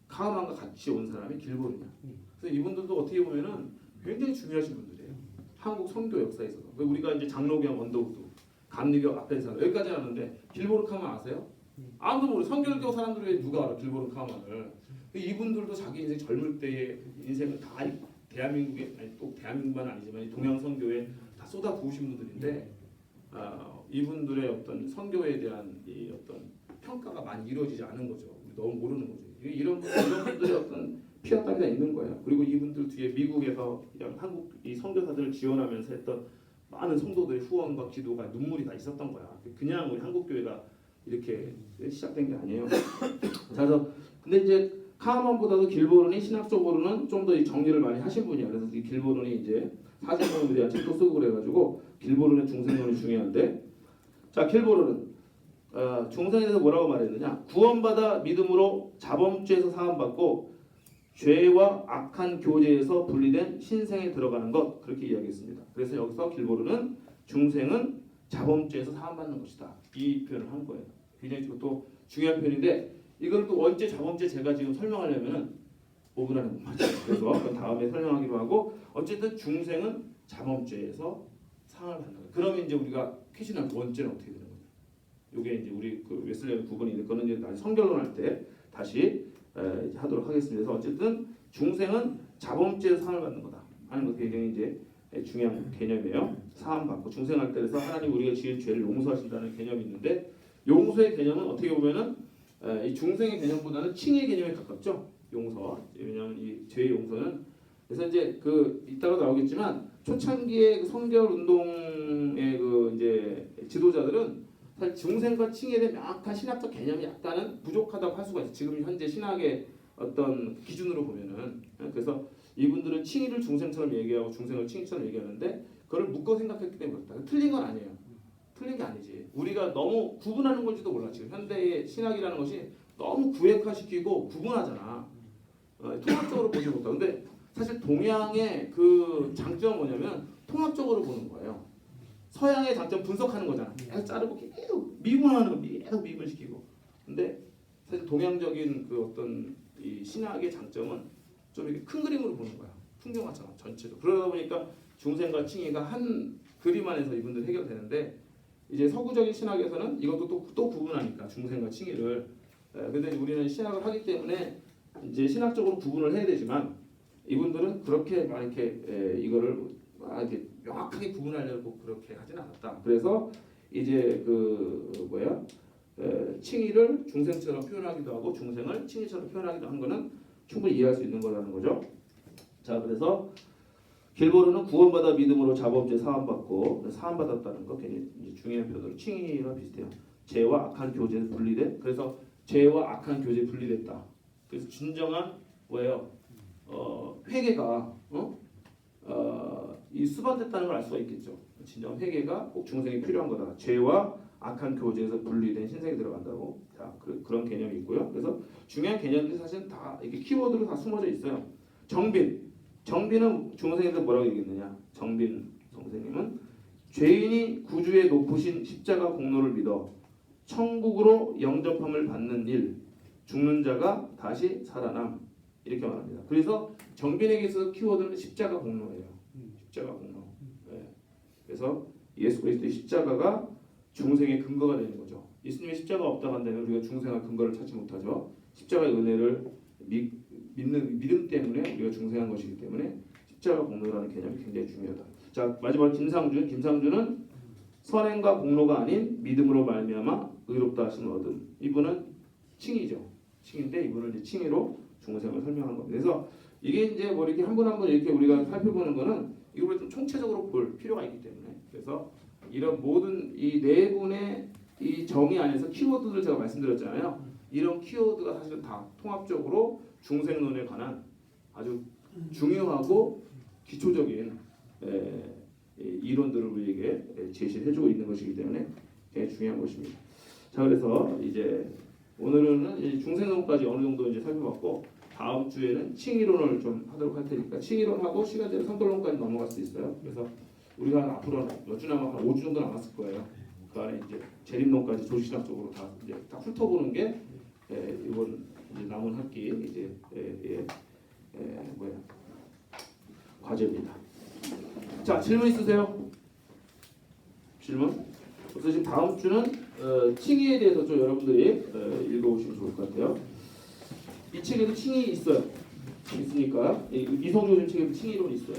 카우만과 같이 온 사람이 길보르냐. 그래서 이분들도 어떻게 보면은 굉장히 중요하신 분들이에요. 한국 선교 역사에 있어서. 우리가 이제 장로교와 원더우드, 감리교 앞에 사람 여기까지 하는데 길보르 카우만 아세요? 아무도 모르. 선교교 사람들 왜 누가 알아? 길보르 카우만을. 이분들도 자기 인생 젊을 때의 인생을 다 대한민국에 아니 또 대한민국만 아니지만 동양 선교에 다 쏟아 부으신 분들인데 이분들의 어떤 선교에 대한 이 어떤 평가가 많이 이루어지지 않은 거죠. 너무 모르는 거죠. 이런 분들의 어떤 피와 땀이 다 있는 거예요. 그리고 이분들 뒤에 미국에서 한국 이 선교사들을 지원하면서 했던 많은 성도들의 후원과 기도가 눈물이 다 있었던 거야. 그냥 우리 한국 교회가 이렇게 시작된 게 아니에요. 자, 그래서 근데 이제 카우만보다도 길보른이 신학적으로는 좀 더 정리를 많이 하신 분이야. 그래서 이 길보른이 이제 사제복음에 대한 책도 쓰고 그래가지고 길보른의 중생론이 중요한데, 자 길보른은 중생에 대해서 뭐라고 말했느냐? 구원받아 믿음으로 자범죄에서 사함받고 죄와 악한 교제에서 분리된 신생에 들어가는 것, 그렇게 이야기했습니다. 그래서 여기서 길보른은 중생은 자범죄에서 사함받는 것이다, 이 표현을 한 거예요. 굉장히 또 중요한 표현인데 이걸 또 원죄 자범죄 제가 지금 설명하려면은 5분 안에 못 맞춰요. 그래서 그 다음에 설명하기로 하고, 어쨌든 중생은 자범죄에서 상을 받는 거예요. 그러면 이제 우리가 퀴즈는 원죄는 어떻게 되는 거냐? 이게 이제 우리 그 웨슬리안 구분이 있는 거는 이제 나중에 성결론 할 때 다시 하도록 하겠습니다. 그래서 어쨌든 중생은 자범죄에서 상을 받는 거다 하는 것 굉장히 이제 중요한 개념이에요. 사함 받고 중생할 때 그래서 하나님 우리가 지은 죄를 용서하신다는 개념이 있는데, 용서의 개념은 어떻게 보면은 이 중생의 개념보다는 칭의 개념에 가깝죠. 용서. 왜냐하면 이 죄의 용서는 그래서 이제 그 이따가 나오겠지만 초창기의 그 성결 운동의 그 이제 지도자들은 사실 중생과 칭에 대한 명확한 신학적 개념이 약간은 부족하다고 할 수가 있어요. 지금 현재 신학의 어떤 기준으로 보면은. 그래서 이분들은 칭의를 중생처럼 얘기하고 중생을 칭의처럼 얘기하는데 그걸 묶어 생각했기 때문에 그렇다. 틀린 건 아니에요. 틀린 게 아니지. 우리가 너무 구분하는 건지도 몰라. 지금 현대의 신학이라는 것이 너무 구획화시키고 구분하잖아. 통합적으로 보지 못하고. 근데 사실 동양의 그 장점은 뭐냐면 통합적으로 보는 거예요. 서양의 장점 분석하는 거잖아. 계속 자르고 계속 미분하는 거, 계속 미분시키고. 근데 사실 동양적인 그 어떤 이 신학의 장점은 좀 이렇게 큰 그림으로 보는 거야. 풍경화처럼 전체로. 그러다 보니까 중생과 칭의가 한 그림 안에서 이분들 해결되는데, 이제 서구적인 신학에서는 이것도 또 구분하니까 중생과 칭의를. 근데 우리는 신학을 하기 때문에 이제 신학적으로 구분을 해야 되지만 이분들은 그렇게 막 이렇게 이거를 막 이렇게 명확하게 구분하려고 그렇게 하진 않았다. 그래서 이제 칭의를 중생처럼 표현하기도 하고 중생을 칭의처럼 표현하기도 한 거는 충분히 이해할 수 있는 거라는 거죠. 자, 그래서 길보르는 구원받아 믿음으로 자범죄 사함받고, 사함받았다는 거 굉장히 중요한 표현으로 칭의와 비슷해요. 죄와 악한 교제에 분리된. 그래서 죄와 악한 교제에 분리됐다. 그래서 진정한 뭐예요? 회개가 이 수반됐다는 걸 알 수가 있겠죠. 진정 회개가 꼭 중생이 필요한 거다. 죄와 악한 교제에서 분리된 신생이 들어간다고. 자, 그런 개념이 있고요. 그래서 중요한 개념들이 사실 다 이게 키워드로 다 숨어져 있어요. 정빈은 중생에서 뭐라고 얘기했느냐? 정빈 선생님은 죄인이 구주의 높으신 십자가 공로를 믿어 천국으로 영접함을 받는 일, 죽는 자가 다시 살아남, 이렇게 말합니다. 그래서 정빈에게 있어서 키워드는 십자가 공로예요. 십자가 공로. 네. 그래서 예수 그리스도의 십자가가 중생의 근거가 되는 거죠. 예수님의 십자가 없다고 한다면 우리가 중생의 근거를 찾지 못하죠. 십자가의 은혜를 믿는 믿음 때문에 우리가 중생한 것이기 때문에 십자가 공로라는 개념이 굉장히 중요하다. 자, 마지막 김상주는 선행과 공로가 아닌 믿음으로 말미암아 의롭다 하신 얻음. 이분은 칭의죠. 칭인데 이분은 이제 칭의로 중생을 설명한 겁니다. 그래서 이게 이제 뭐 이렇게 한 분 한 분 이렇게 우리가 살펴보는 거는 이걸 좀 총체적으로 볼 필요가 있기 때문에, 그래서 이런 모든 이 네 분의 이 정의 안에서 키워드들 제가 말씀드렸잖아요. 이런 키워드가 사실은 다 통합적으로 중생론에 관한 아주 중요하고 기초적인 이론들을 우리에게 제시를 해주고 있는 것이기 때문에 굉장히 중요한 것입니다. 자, 그래서 이제 오늘은 이제 중생론까지 어느 정도 이제 살펴봤고, 다음 주에는 칭의론을 좀 하도록 할 테니까 칭의론하고 시간대로 성결론까지 넘어갈 수 있어요. 그래서 우리가 앞으로 몇 주 남아 한 5주 정도 남았을 거예요. 그 안에 이제 재림론까지 조시신학적으로 다 이제 다 훑어보는 게 이번 이제 남은 학기 이제 과제입니다. 자, 질문 있으세요? 질문? 그래서 지금 다음 주는 칭의에 대해서 좀 여러분들이 읽어보시면 좋을 것 같아요. 이 책에도 칭의 있어요. 있으니까 이성조 책에도 칭의론이 있어요.